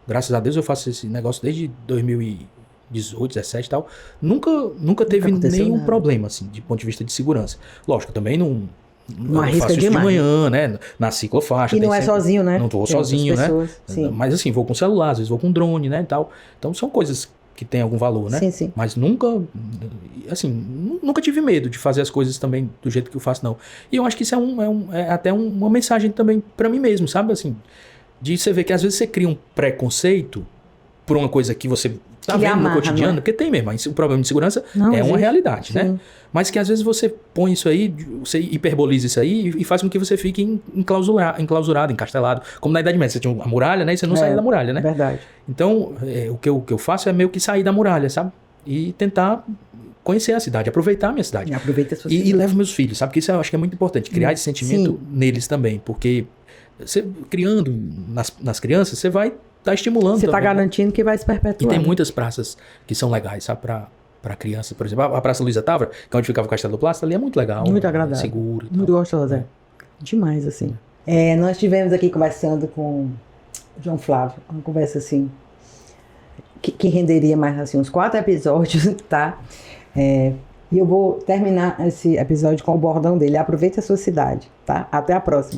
graças a Deus, eu faço esse negócio desde 2018, 17 e tal. Nunca teve nenhum problema, assim, de ponto de vista de segurança. Lógico, também não arrisca demais. De manhã, né? Na ciclofaixa. E não é sozinho, né? Não tô sozinho, né? Sim. Mas assim, vou com celular, às vezes vou com drone, né, e tal. Então são coisas que têm algum valor, né? Sim, sim. Mas nunca, assim, nunca tive medo de fazer as coisas também do jeito que eu faço, não. E eu acho que isso é até uma mensagem também pra mim mesmo, sabe? Assim, de você ver que às vezes você cria um preconceito por uma coisa que você tá vendo no cotidiano, porque tem mesmo, o problema de segurança é uma realidade, né? Mas que às vezes você põe isso aí, você hiperboliza isso aí e faz com que você fique enclausurado, encastelado. Como na Idade Média, você tinha a muralha, né? E você não saía da muralha, né? Verdade. Então, o que eu faço é meio que sair da muralha, sabe? E tentar conhecer a cidade, aproveitar a minha cidade. Aproveita a sua cidade. E levo meus filhos, sabe? Porque isso eu acho que é muito importante, criar esse sentimento neles também, porque você criando nas crianças, você vai tá estimulando. Você também, tá garantindo que vai se perpetuar. E tem muitas praças que são legais, sabe? Pra criança, por exemplo. A Praça Luísa Távora, que é onde ficava o Castelo do Plástico, ali é muito legal. Muito agradável. Seguro. Muito gostosa. Demais, assim. Nós estivemos aqui conversando com o João Flávio. Uma conversa, assim, que renderia mais, assim, uns 4 episódios, tá? E eu vou terminar esse episódio com o bordão dele. Aproveite a sua cidade, tá? Até a próxima.